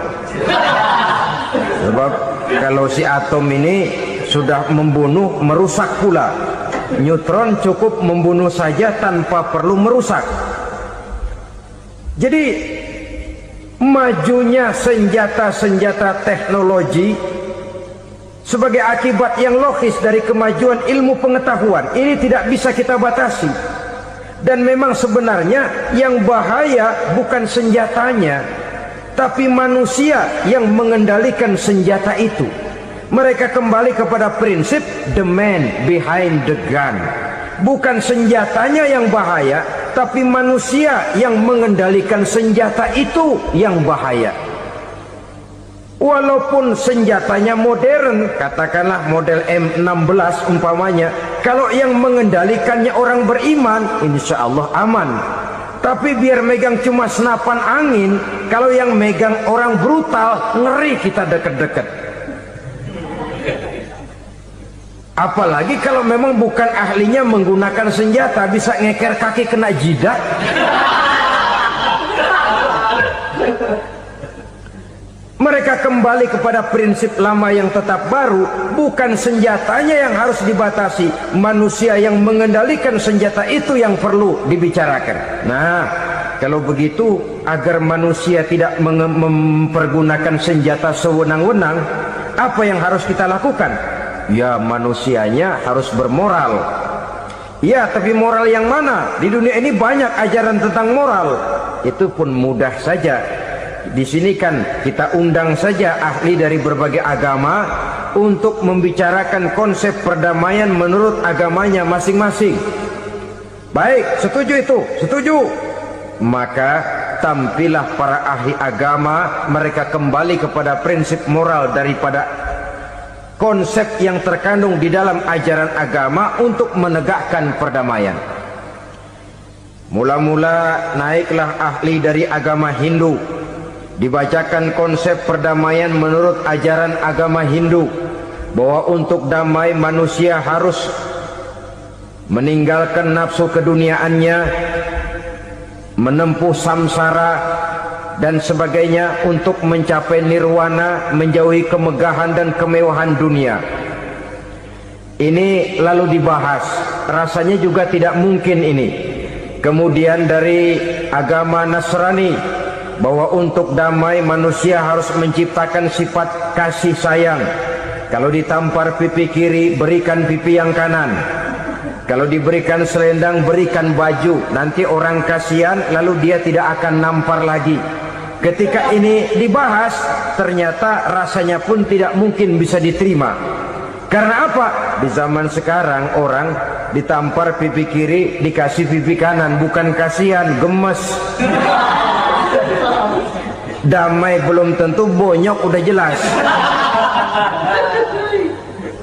Sebab kalau si atom ini sudah membunuh, merusak pula. Neutron cukup membunuh saja tanpa perlu merusak. Jadi majunya senjata-senjata teknologi sebagai akibat yang logis dari kemajuan ilmu pengetahuan ini tidak bisa kita batasi. Dan memang sebenarnya yang bahaya bukan senjatanya, tapi manusia yang mengendalikan senjata itu. Mereka kembali kepada prinsip the man behind the gun. Bukan senjatanya yang bahaya, tapi manusia yang mengendalikan senjata itu yang bahaya. Walaupun senjatanya modern, katakanlah model M16 umpamanya, kalau yang mengendalikannya orang beriman, insya Allah aman. Tapi biar megang cuma senapan angin, kalau yang megang orang brutal, ngeri kita deket-deket. Apalagi kalau memang bukan ahlinya menggunakan senjata, bisa ngeker kaki kena jidat. Mereka kembali kepada prinsip lama yang tetap baru. Bukan senjatanya yang harus dibatasi, manusia yang mengendalikan senjata itu yang perlu dibicarakan. Nah, kalau begitu, agar manusia tidak mempergunakan senjata sewenang-wenang, apa yang harus kita lakukan? Ya, manusianya harus bermoral. Ya, tapi moral yang mana? Di dunia ini banyak ajaran tentang moral. Itu pun mudah saja. Di sini kan kita undang saja ahli dari berbagai agama untuk membicarakan konsep perdamaian menurut agamanya masing-masing. Baik, setuju itu? Setuju. Maka tampillah para ahli agama, mereka kembali kepada prinsip moral daripada konsep yang terkandung di dalam ajaran agama untuk menegakkan perdamaian. Mula-mula naiklah ahli dari agama Hindu, dibacakan konsep perdamaian menurut ajaran agama Hindu, bahwa untuk damai manusia harus meninggalkan nafsu keduniaannya, menempuh samsara dan sebagainya untuk mencapai nirwana, menjauhi kemegahan dan kemewahan dunia. Ini lalu dibahas, rasanya juga tidak mungkin ini. Kemudian dari agama Nasrani, bahwa untuk damai manusia harus menciptakan sifat kasih sayang, Kalau ditampar pipi kiri, berikan pipi yang kanan. Kalau diberikan selendang, berikan baju. Nanti orang kasihan, lalu dia tidak akan nampar lagi. Ketika ini dibahas, ternyata rasanya pun tidak mungkin bisa diterima. Karena apa? Di zaman sekarang orang ditampar pipi kiri, dikasih pipi kanan. Bukan kasihan, gemes. Damai belum tentu, bonyok udah jelas.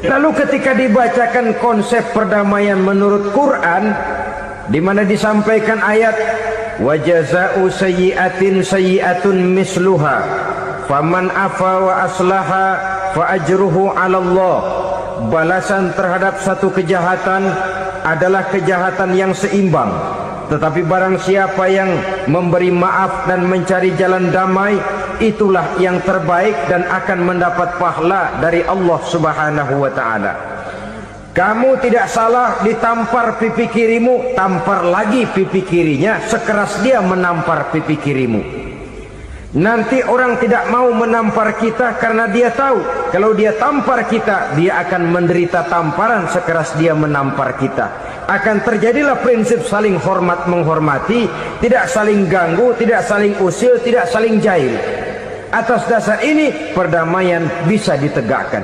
Lalu ketika dibacakan konsep perdamaian menurut Quran, di mana disampaikan ayat wa jazaa'u sayyi'atin sayyi'atun misluha faman afa wa aslaha fa ajruhu 'ala Allah. Balasan terhadap satu kejahatan adalah kejahatan yang seimbang. Tetapi barang siapa yang memberi maaf dan mencari jalan damai, itulah yang terbaik dan akan mendapat pahala dari Allah Subhanahu wa ta'ala. Kamu tidak salah ditampar pipi kirimu, tampar lagi pipi kirinya sekeras dia menampar pipi kirimu. Nanti orang tidak mau menampar kita karena dia tahu kalau dia tampar kita, dia akan menderita tamparan sekeras dia menampar kita. Akan terjadilah prinsip saling hormat menghormati, tidak saling ganggu, tidak saling usil, tidak saling jahil. Atas dasar ini perdamaian bisa ditegakkan.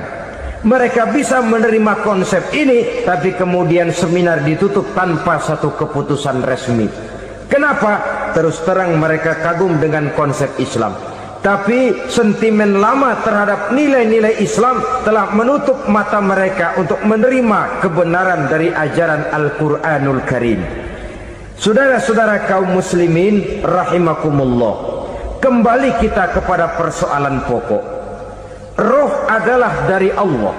Mereka bisa menerima konsep ini, tapi kemudian seminar ditutup tanpa satu keputusan resmi. Kenapa? Terus terang mereka kagum dengan konsep Islam, tapi sentimen lama terhadap nilai-nilai Islam telah menutup mata mereka untuk menerima kebenaran dari ajaran Al-Quranul Karim. Saudara-saudara kaum muslimin rahimakumullah, kembali kita kepada persoalan pokok. Roh adalah dari Allah.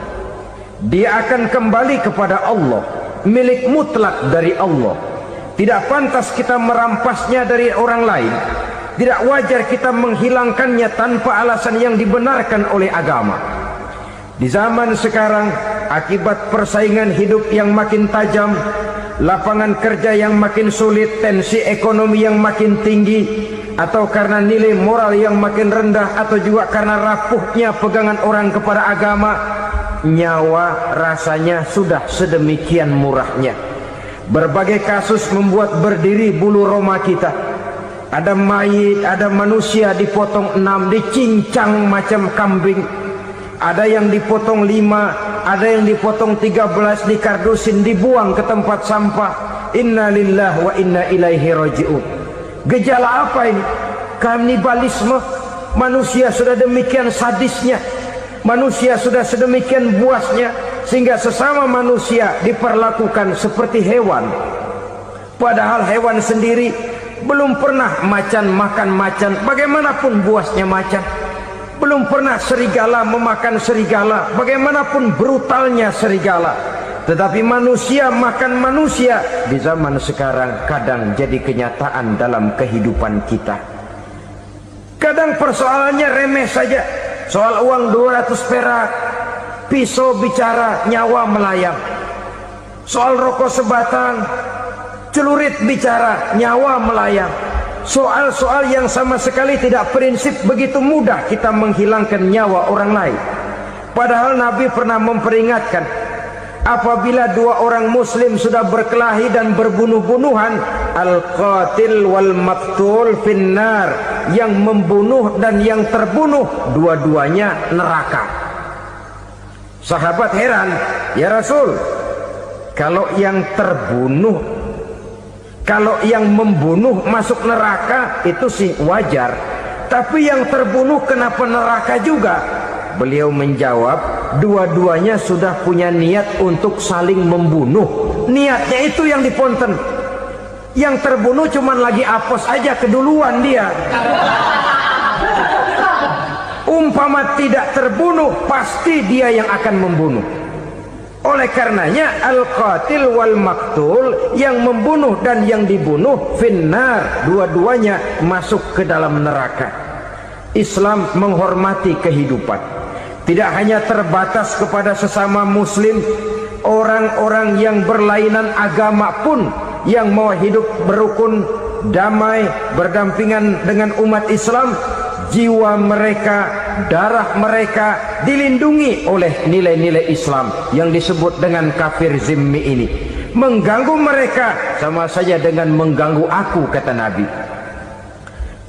Dia akan kembali kepada Allah, milik mutlak dari Allah. Tidak pantas kita merampasnya dari orang lain. Tidak wajar kita menghilangkannya tanpa alasan yang dibenarkan oleh agama. Di zaman sekarang, akibat persaingan hidup yang makin tajam, lapangan kerja yang makin sulit, tensi ekonomi yang makin tinggi, atau karena nilai moral yang makin rendah, atau juga karena rapuhnya pegangan orang kepada agama, nyawa rasanya sudah sedemikian murahnya. Berbagai kasus membuat berdiri bulu roma kita. Ada mayit, ada manusia dipotong 6, dicincang macam kambing. Ada yang dipotong 5, ada yang dipotong 13, dikardusin, dibuang ke tempat sampah. Inna lillahi wa inna ilaihi raji'un. Gejala apa ini? Kanibalisme. Manusia sudah demikian sadisnya, manusia sudah sedemikian buasnya, sehingga sesama manusia diperlakukan seperti hewan. Padahal hewan sendiri belum pernah macan makan macan, bagaimanapun buasnya macan. Belum pernah serigala memakan serigala, bagaimanapun brutalnya serigala. Tetapi manusia makan manusia di zaman sekarang kadang jadi kenyataan dalam kehidupan kita. Kadang persoalannya remeh saja. Soal uang 200 perak, pisau bicara, nyawa melayang. Soal rokok sebatang, celurit bicara, nyawa melayang. Soal-soal yang sama sekali tidak prinsip, begitu mudah kita menghilangkan nyawa orang lain. Padahal Nabi pernah memperingatkan, apabila dua orang muslim sudah berkelahi dan berbunuh-bunuhan, al-qatil wal maqtul finnar, yang membunuh dan yang terbunuh dua-duanya neraka. Sahabat heran, ya Rasul, kalau yang terbunuh, kalau yang membunuh masuk neraka itu sih wajar, tapi yang terbunuh kenapa neraka juga? Beliau menjawab, dua-duanya sudah punya niat untuk saling membunuh. Niatnya itu yang diponten. Yang terbunuh cuman lagi apes aja, keduluan dia. Umpama tidak terbunuh, pasti dia yang akan membunuh. Oleh karenanya al-qatil wal maqtul, yang membunuh dan yang dibunuh finnar, dua-duanya masuk ke dalam neraka. Islam menghormati kehidupan, tidak hanya terbatas kepada sesama muslim. Orang-orang yang berlainan agama pun yang mau hidup berukun, damai, berdampingan dengan umat Islam, jiwa mereka darah mereka dilindungi oleh nilai-nilai Islam yang disebut dengan kafir zimmi ini. Mengganggu mereka sama saja dengan mengganggu aku, kata Nabi.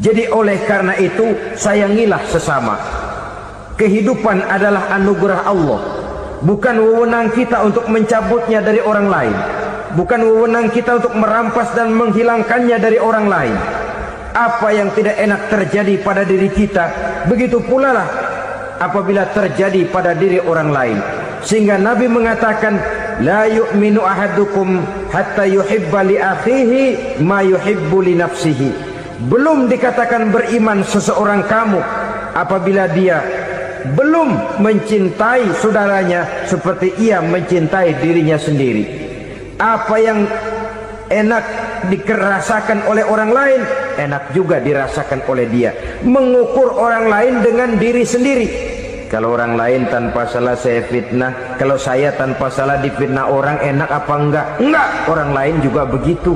Jadi oleh karena itu, sayangilah sesama. Kehidupan adalah anugerah Allah, bukan wewenang kita untuk mencabutnya dari orang lain, bukan wewenang kita untuk merampas dan menghilangkannya dari orang lain. Apa yang tidak enak terjadi pada diri kita, begitu pula lah apabila terjadi pada diri orang lain. Sehingga Nabi mengatakan, la yu'minu ahadukum hatta yuhibba li akhihi ma yuhibbu li nafsihi. Belum dikatakan beriman seseorang kamu apabila dia belum mencintai saudaranya seperti ia mencintai dirinya sendiri. Apa yang enak dirasakan oleh orang lain, enak juga dirasakan oleh dia. Mengukur orang lain dengan diri sendiri. Kalau orang lain tanpa salah saya fitnah, kalau saya tanpa salah difitnah orang, enak apa enggak? Enggak, orang lain juga begitu.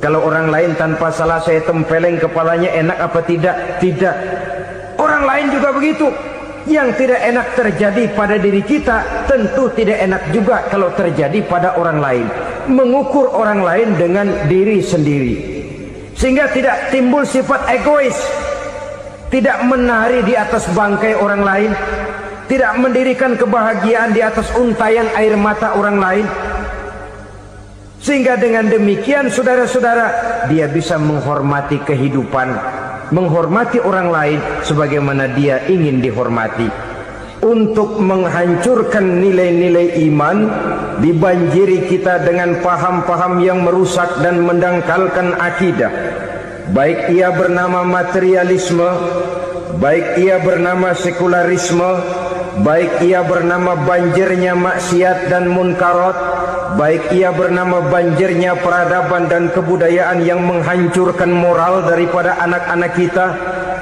Kalau orang lain tanpa salah saya tempeleng kepalanya, enak apa tidak? Tidak. Orang lain juga begitu. Yang tidak enak terjadi pada diri kita, tentu tidak enak juga kalau terjadi pada orang lain. Mengukur orang lain dengan diri sendiri, sehingga tidak timbul sifat egois, tidak menari di atas bangkai orang lain, tidak mendirikan kebahagiaan di atas untayan air mata orang lain. Sehingga dengan demikian, saudara-saudara, dia bisa menghormati kehidupan, menghormati orang lain sebagaimana dia ingin dihormati. Untuk menghancurkan nilai-nilai iman, dibanjiri kita dengan paham-paham yang merusak dan mendangkalkan akidah. Baik ia bernama materialisme, baik ia bernama sekularisme, baik ia bernama banjirnya maksiat dan munkarat, baik ia bernama banjirnya peradaban dan kebudayaan yang menghancurkan moral daripada anak-anak kita.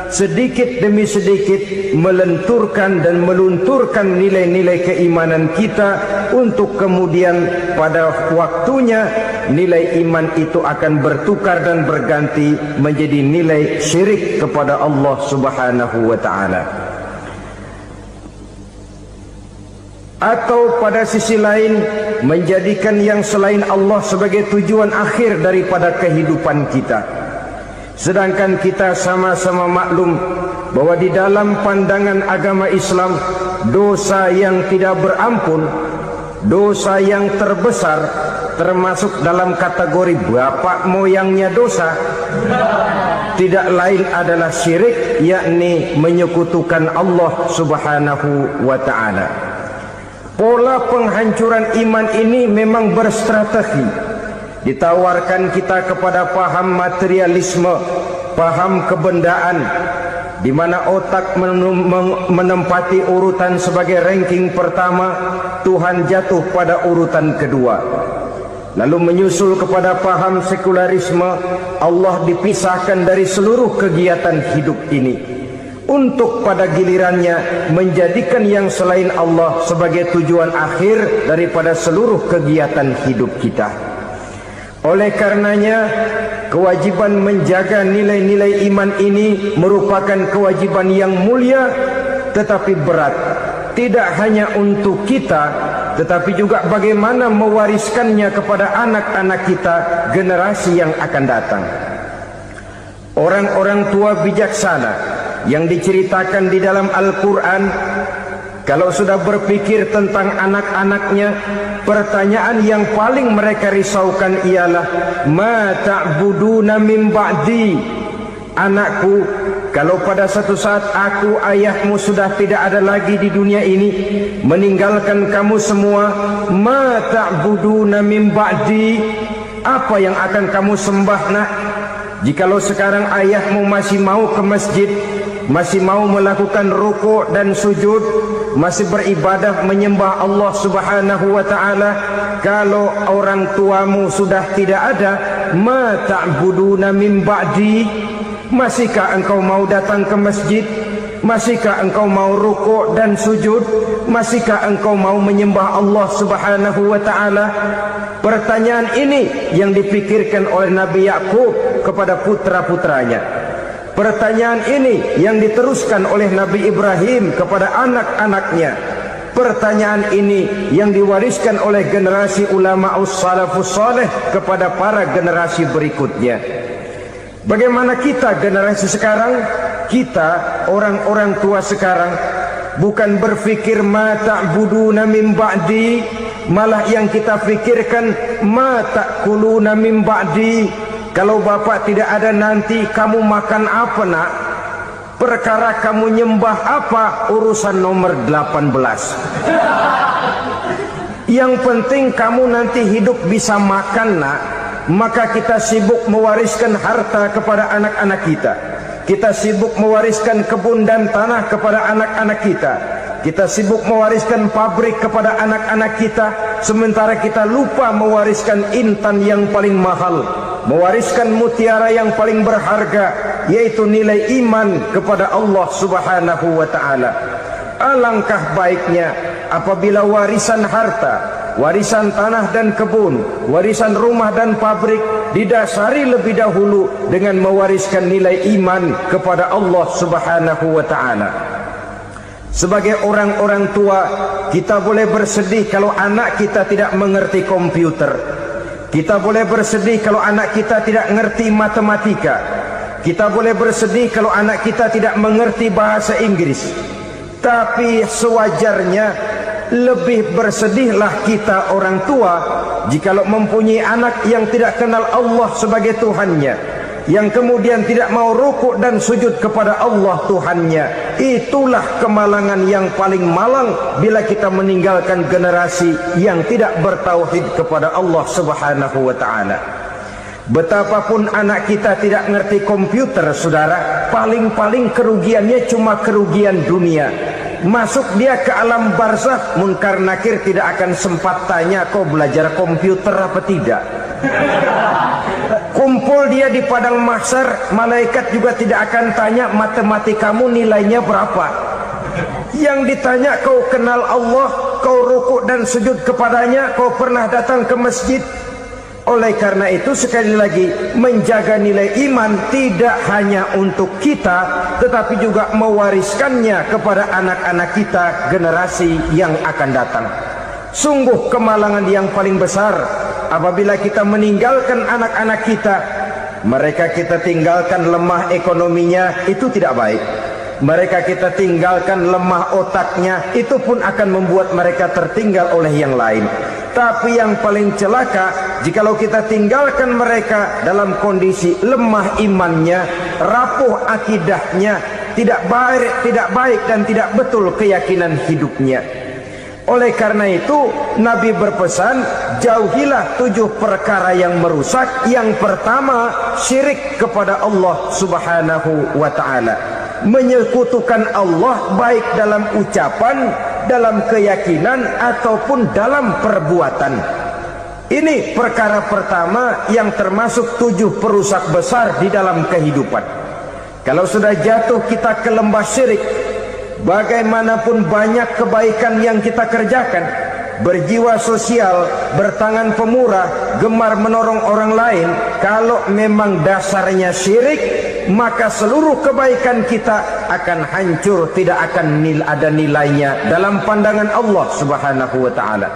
Sedikit demi sedikit melenturkan dan melunturkan nilai-nilai keimanan kita, untuk kemudian pada waktunya nilai iman itu akan bertukar dan berganti menjadi nilai syirik kepada Allah Subhanahu wa ta'ala. Atau pada sisi lain, menjadikan yang selain Allah sebagai tujuan akhir daripada kehidupan kita. Sedangkan kita sama-sama maklum bahwa di dalam pandangan agama Islam, dosa yang tidak berampun, dosa yang terbesar, termasuk dalam kategori bapak moyangnya dosa, tidak lain adalah syirik, yakni menyekutukan Allah Subhanahu wa ta'ala. Pola penghancuran iman ini memang berstrategi. Ditawarkan kita kepada paham materialisme, paham kebendaan, di mana otak menempati urutan sebagai ranking pertama, Tuhan jatuh pada urutan kedua. Lalu menyusul kepada paham sekularisme, Allah dipisahkan dari seluruh kegiatan hidup ini, untuk pada gilirannya menjadikan yang selain Allah sebagai tujuan akhir daripada seluruh kegiatan hidup kita. Oleh karenanya, kewajiban menjaga nilai-nilai iman ini merupakan kewajiban yang mulia tetapi berat. Tidak hanya untuk kita, tetapi juga bagaimana mewariskannya kepada anak-anak kita, generasi yang akan datang. Orang-orang tua bijaksana yang diceritakan di dalam Al-Quran, kalau sudah berpikir tentang anak-anaknya, pertanyaan yang paling mereka risaukan ialah, ma ta'buduna min ba'di. Anakku, kalau pada satu saat aku, ayahmu sudah tidak ada lagi di dunia ini, meninggalkan kamu semua, ma ta'buduna min ba'di, apa yang akan kamu sembah nak? Jikalau sekarang ayahmu masih mau ke masjid, masih mau melakukan rukuk dan sujud, masih beribadah menyembah Allah Subhanahu wa ta'ala, kalau orang tuamu sudah tidak ada, ma ta'buduna min ba'di, masihkah engkau mau datang ke masjid? Masihkah engkau mau rukuk dan sujud? Masihkah engkau mau menyembah Allah Subhanahu wa ta'ala? Pertanyaan ini yang dipikirkan oleh Nabi Yakub kepada putra-putranya. Pertanyaan ini yang diteruskan oleh Nabi Ibrahim kepada anak-anaknya. Pertanyaan ini yang diwariskan oleh generasi ulama salafus saleh kepada para generasi berikutnya. Bagaimana kita generasi sekarang? Kita orang-orang tua sekarang bukan berfikir ma ta'buduna min ba'di, malah yang kita pikirkan ma ta'kuluna min ba'di. Kalau bapak tidak ada nanti kamu makan apa nak? Perkara kamu nyembah apa? Urusan nomor 18. Yang penting kamu nanti hidup bisa makan nak. Maka kita sibuk mewariskan harta kepada anak-anak kita. Kita sibuk mewariskan kebun dan tanah kepada anak-anak kita. Kita sibuk mewariskan pabrik kepada anak-anak kita, sementara kita lupa mewariskan intan yang paling mahal, mewariskan mutiara yang paling berharga, yaitu nilai iman kepada Allah Subhanahu wa ta'ala. Alangkah baiknya apabila warisan harta, warisan tanah dan kebun, warisan rumah dan pabrik didasari lebih dahulu dengan mewariskan nilai iman kepada Allah Subhanahu wa ta'ala. Sebagai orang-orang tua, kita boleh bersedih kalau anak kita tidak mengerti komputer. Kita boleh bersedih kalau anak kita tidak mengerti matematika. Kita boleh bersedih kalau anak kita tidak mengerti bahasa Inggris. Tapi sewajarnya lebih bersedihlah kita orang tua jikalau mempunyai anak yang tidak kenal Allah sebagai Tuhannya, yang kemudian tidak mau rukuk dan sujud kepada Allah Tuhannya. Itulah kemalangan yang paling malang bila kita meninggalkan generasi yang tidak bertauhid kepada Allah Subhanahu wa ta'ala. Betapapun anak kita tidak ngerti komputer, saudara, paling-paling kerugiannya cuma kerugian dunia. Masuk dia ke alam barzakh, munkar nakir tidak akan sempat tanya kau belajar komputer apa tidak. Kumpul dia di padang mahsyar, malaikat juga tidak akan tanya matematikamu nilainya berapa. Yang ditanya kau kenal Allah, kau rukuk dan sujud kepadanya, kau pernah datang ke masjid. Oleh karena itu sekali lagi, menjaga nilai iman tidak hanya untuk kita, tetapi juga mewariskannya kepada anak-anak kita, generasi yang akan datang. Sungguh kemalangan yang paling besar apabila kita meninggalkan anak-anak kita. Mereka kita tinggalkan lemah ekonominya, itu tidak baik. Mereka kita tinggalkan lemah otaknya, itu pun akan membuat mereka tertinggal oleh yang lain. Tapi yang paling celaka, jikalau kita tinggalkan mereka dalam kondisi lemah imannya, rapuh akidahnya, tidak baik dan tidak betul keyakinan hidupnya. Oleh karena itu Nabi berpesan, jauhilah 7 perkara yang merusak. Yang pertama, syirik kepada Allah Subhanahu wa ta'ala, menyekutukan Allah baik dalam ucapan, dalam keyakinan ataupun dalam perbuatan. Ini perkara pertama yang termasuk 7 perusak besar di dalam kehidupan. Kalau sudah jatuh kita ke lembah syirik, bagaimanapun banyak kebaikan yang kita kerjakan, berjiwa sosial, bertangan pemurah, gemar menolong orang lain, kalau memang dasarnya syirik, maka seluruh kebaikan kita akan hancur, tidak akan ada nilainya dalam pandangan Allah Subhanahu wa ta'ala.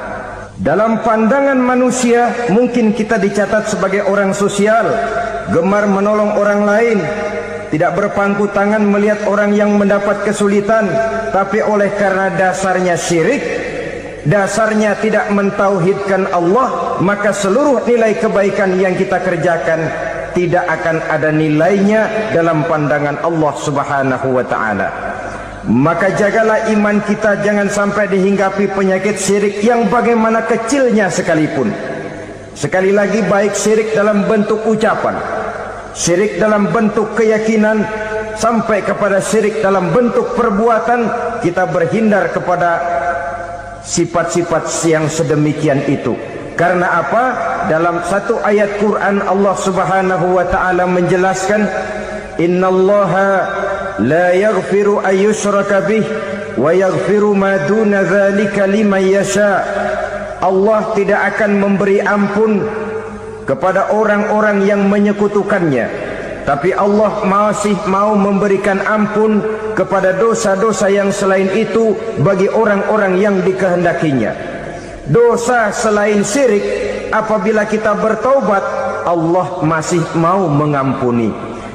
Dalam pandangan manusia, mungkin kita dicatat sebagai orang sosial, gemar menolong orang lain, tidak berpangku tangan melihat orang yang mendapat kesulitan. Tapi oleh karena dasarnya syirik, dasarnya tidak mentauhidkan Allah, maka seluruh nilai kebaikan yang kita kerjakan tidak akan ada nilainya dalam pandangan Allah Subhanahu wa ta'ala. Maka jagalah iman kita, jangan sampai dihinggapi penyakit syirik yang bagaimana kecilnya sekalipun. Sekali lagi, baik syirik dalam bentuk ucapan, syirik dalam bentuk keyakinan, sampai kepada syirik dalam bentuk perbuatan, kita berhindar kepada sifat-sifat yang sedemikian itu. Karena apa? Dalam satu ayat Quran Allah Subhanahu wa ta'ala menjelaskan, innallaha la yaghfiru ayyushraka bih wa yaghfiru ma duna dzalika liman yasha. Allah tidak akan memberi ampun kepada orang-orang yang menyekutukannya, tapi Allah masih mau memberikan ampun kepada dosa-dosa yang selain itu bagi orang-orang yang dikehendakinya. Dosa selain syirik, apabila kita bertaubat, Allah masih mau mengampuni.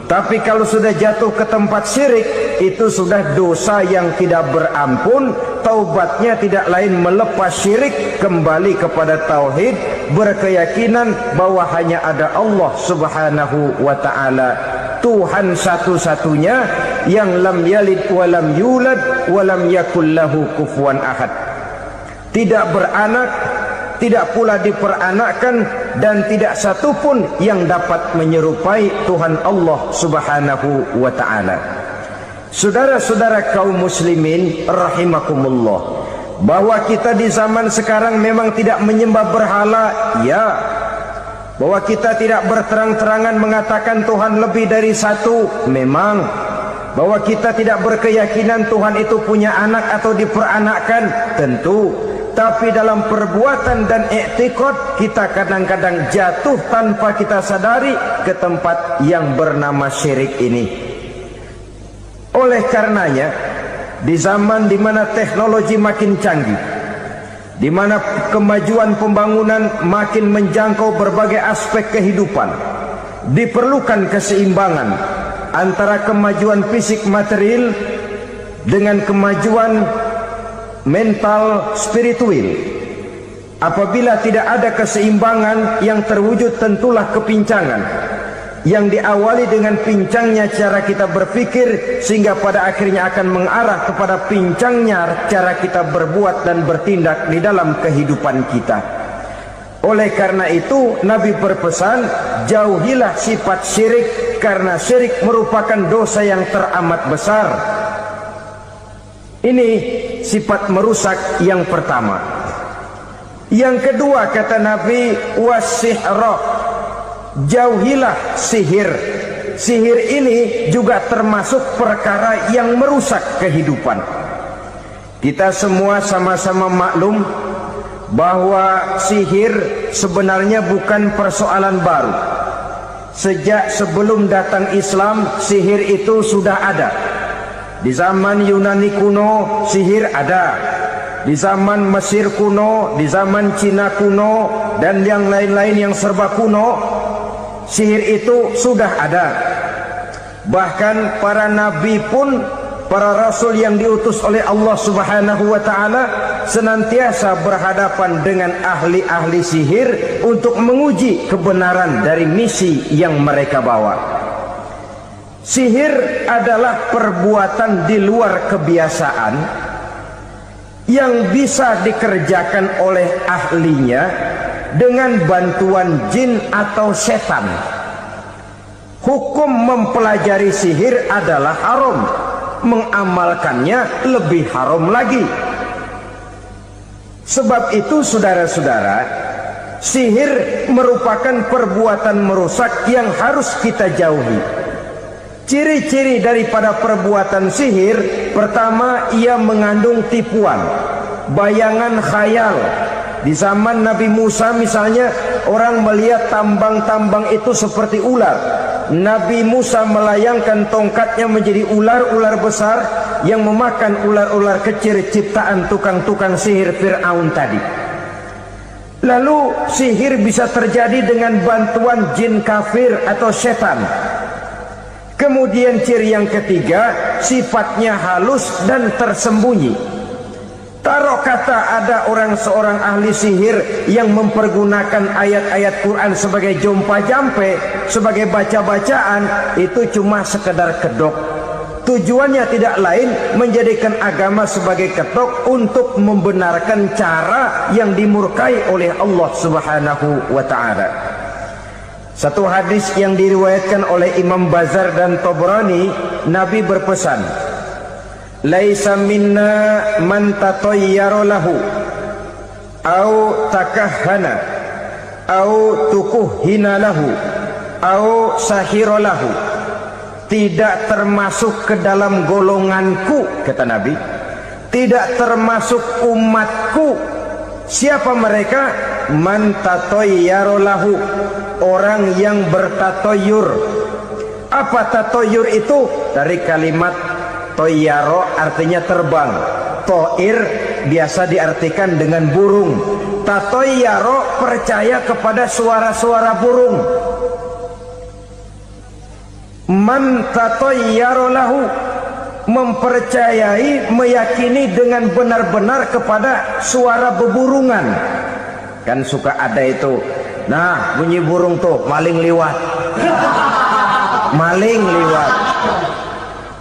Tapi kalau sudah jatuh ke tempat syirik, itu sudah dosa yang tidak berampun. Taubatnya tidak lain melepas syirik, kembali kepada tauhid, berkeyakinan bahwa hanya ada Allah Subhanahu wa ta'ala, Tuhan satu-satunya yang lam yalid walam yulad walam yakul lahu kufuwan ahad. Tidak beranak, tidak pula diperanakkan, dan tidak satupun yang dapat menyerupai Tuhan Allah Subhanahu wa ta'ala. Saudara-saudara kaum muslimin rahimakumullah, bahwa kita di zaman sekarang memang tidak menyembah berhala, ya. Bahwa kita tidak berterang-terangan mengatakan Tuhan lebih dari satu, memang. Bahwa kita tidak berkeyakinan Tuhan itu punya anak atau diperanakkan, tentu. Tapi dalam perbuatan dan i'tiqad, kita kadang-kadang jatuh tanpa kita sadari ke tempat yang bernama syirik ini. Oleh karenanya, di zaman di mana teknologi makin canggih, di mana kemajuan pembangunan makin menjangkau berbagai aspek kehidupan, diperlukan keseimbangan antara kemajuan fisik material dengan kemajuan mental spiritual. Apabila tidak ada keseimbangan, yang terwujud tentulah kepincangan, yang diawali dengan pincangnya cara kita berpikir, sehingga pada akhirnya akan mengarah kepada pincangnya cara kita berbuat dan bertindak di dalam kehidupan kita. Oleh karena itu, Nabi berpesan, jauhilah sifat syirik, karena syirik merupakan dosa yang teramat besar. Ini sifat merusak yang pertama. Yang kedua, kata Nabi, wasihra, jauhilah sihir. Sihir ini juga termasuk perkara yang merusak kehidupan. Kita semua sama-sama maklum bahwa sihir sebenarnya bukan persoalan baru. Sejak sebelum datang Islam, sihir itu sudah ada. Di zaman Yunani kuno, sihir ada. Di zaman Mesir kuno, di zaman Cina kuno, dan yang lain-lain yang serba kuno, sihir itu sudah ada. Bahkan para nabi pun, para rasul yang diutus oleh Allah Subhanahu wa ta'ala, senantiasa berhadapan dengan ahli-ahli sihir untuk menguji kebenaran dari misi yang mereka bawa. Sihir adalah perbuatan di luar kebiasaan yang bisa dikerjakan oleh ahlinya dengan bantuan jin atau setan. Hukum mempelajari sihir adalah haram, mengamalkannya lebih haram lagi. Sebab itu saudara-saudara, sihir merupakan perbuatan merusak yang harus kita jauhi. Ciri-ciri daripada perbuatan sihir, pertama, ia mengandung tipuan, bayangan khayal. Di zaman Nabi Musa misalnya, orang melihat tambang-tambang itu seperti ular. Nabi Musa melayangkan tongkatnya menjadi ular-ular besar yang memakan ular-ular kecil ciptaan tukang-tukang sihir Fir'aun tadi. Lalu sihir bisa terjadi dengan bantuan jin kafir atau setan. Kemudian ciri yang ketiga, sifatnya halus dan tersembunyi. Taruh kata ada seorang ahli sihir yang mempergunakan ayat-ayat Quran sebagai jompa-jampe, sebagai baca-bacaan, itu cuma sekedar kedok. Tujuannya tidak lain menjadikan agama sebagai ketok untuk membenarkan cara yang dimurkai oleh Allah Subhanahu wa ta'ala. Satu hadis yang diriwayatkan oleh Imam Bazar dan Tabrani, Nabi berpesan, laisa minna man tatayyara lahu au takahhana au tukuhhina lahu au sahira lahu. Tidak termasuk ke dalam golonganku, kata Nabi. Tidak termasuk umatku. Siapa mereka? Man tatayyara lahu, orang yang bertatoyur Apa tatoyur itu? Dari kalimat toyaro, artinya terbang. Toir biasa diartikan dengan burung. Tatoyaro percaya kepada suara-suara burung. Man tatoyaro lahu, mempercayai, meyakini dengan benar-benar kepada suara beburungan. Kan suka ada itu, nah bunyi burung tuh, maling liwat. Maling liwat,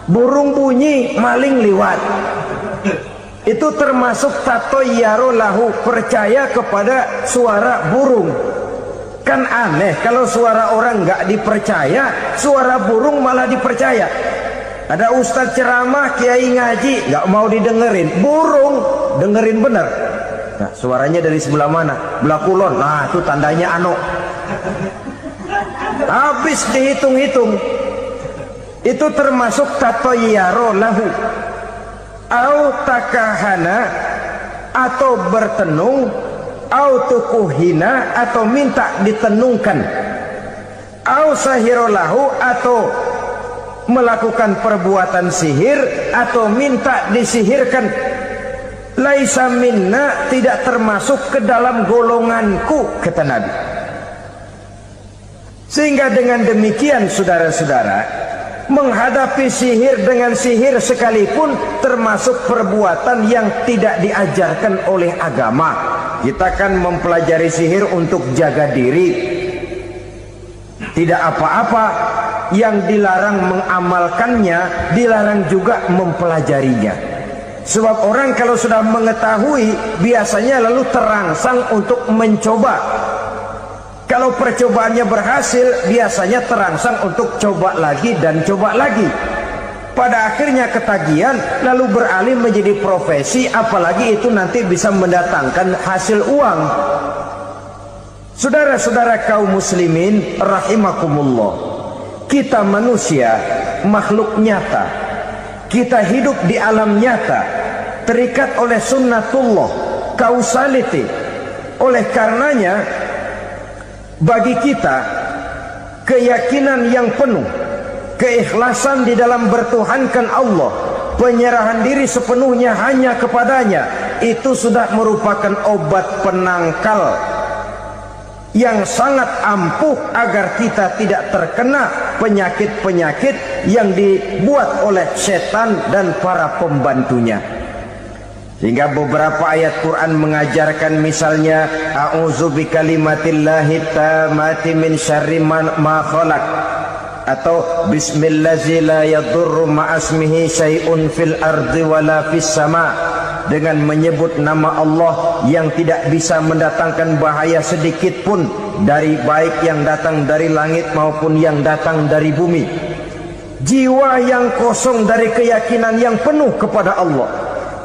burung bunyi, maling liwat. Itu termasuk tatoyaro lahu, percaya kepada suara burung. Kan aneh kalau suara orang nggak dipercaya, suara burung malah dipercaya. Ada ustadz ceramah, kiai ngaji, nggak mau didengerin, burung dengerin bener. Nah, suaranya dari sebelah mana? Belah kulon. Nah, itu tandanya anu. Habis dihitung-hitung. Itu termasuk tatoyaro lahu. Au takahana, atau bertenung, au tukuhina, atau minta ditenungkan. Au sahiro lahu, atau melakukan perbuatan sihir, atau minta disihirkan. Laisa minna, tidak termasuk ke dalam golonganku, kata Nabi. Sehingga dengan demikian saudara-saudara, menghadapi sihir dengan sihir sekalipun termasuk perbuatan yang tidak diajarkan oleh agama. Kita kan mempelajari sihir untuk jaga diri, tidak apa-apa. Yang dilarang mengamalkannya, dilarang juga mempelajarinya. Sebab orang kalau sudah mengetahui, biasanya lalu terangsang untuk mencoba. Kalau percobaannya berhasil, biasanya terangsang untuk coba lagi dan coba lagi. Pada akhirnya ketagihan, lalu beralih menjadi profesi, apalagi itu nanti bisa mendatangkan hasil uang. Saudara-saudara kaum muslimin rahimakumullah, kita manusia makhluk nyata, kita hidup di alam nyata, terikat oleh sunnatullah, causality. Oleh karenanya bagi kita keyakinan yang penuh, keikhlasan di dalam bertuhankan Allah, penyerahan diri sepenuhnya hanya kepadanya, itu sudah merupakan obat penangkal yang sangat ampuh agar kita tidak terkena penyakit-penyakit yang dibuat oleh setan dan para pembantunya. Sehingga beberapa ayat Quran mengajarkan, misalnya a'udzu bikalimatillahi tammati min syarri ma khalaq, atau bismillazi la yadurru ma'asmihi syai'un fil ardi wala fis sama, dengan menyebut nama Allah yang tidak bisa mendatangkan bahaya sedikit pun, dari baik yang datang dari langit maupun yang datang dari bumi. Jiwa yang kosong dari keyakinan yang penuh kepada Allah,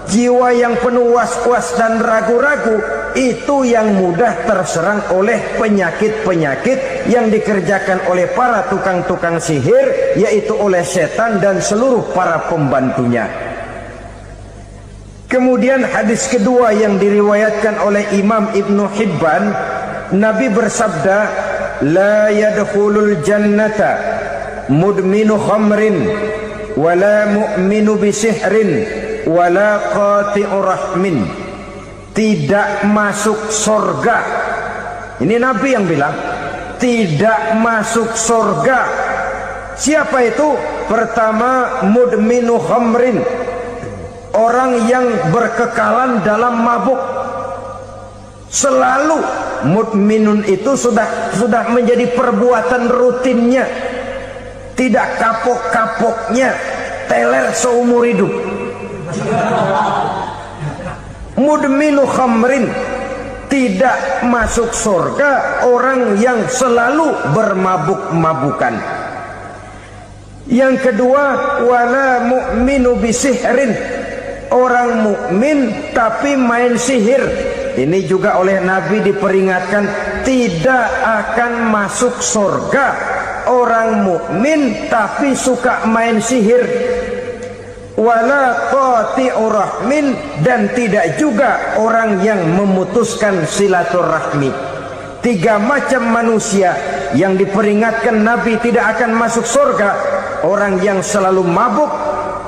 jiwa yang penuh was-was dan ragu-ragu, itu yang mudah terserang oleh penyakit-penyakit yang dikerjakan oleh para tukang-tukang sihir, yaitu oleh setan dan seluruh para pembantunya. Kemudian hadis kedua yang diriwayatkan oleh Imam Ibnu Hibban, Nabi bersabda, la yadkhulul jannata mudminu khamrin wala mu'minu bisihrin wala qati'ur rahmin. Tidak masuk surga. Ini Nabi yang bilang, tidak masuk surga. Siapa itu? Pertama, mudminu khamrin, orang yang berkekalan dalam mabuk. Selalu mudminun itu sudah menjadi perbuatan rutinnya, tidak kapok-kapoknya, teler seumur hidup. Mudminu khamrin, tidak masuk surga orang yang selalu bermabuk-mabukan. Yang kedua, wala mu'minu bisihrin, orang mukmin tapi main sihir. Ini juga oleh Nabi diperingatkan, tidak akan masuk surga orang mukmin tapi suka main sihir. Wala qati'ur rahmin, dan tidak juga orang yang memutuskan silaturahmi. Tiga macam manusia yang diperingatkan Nabi tidak akan masuk surga, orang yang selalu mabuk,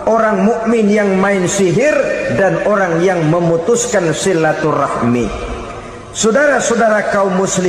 orang mukmin yang main sihir, dan orang yang memutuskan silaturahmi. Saudara-saudara kaum muslim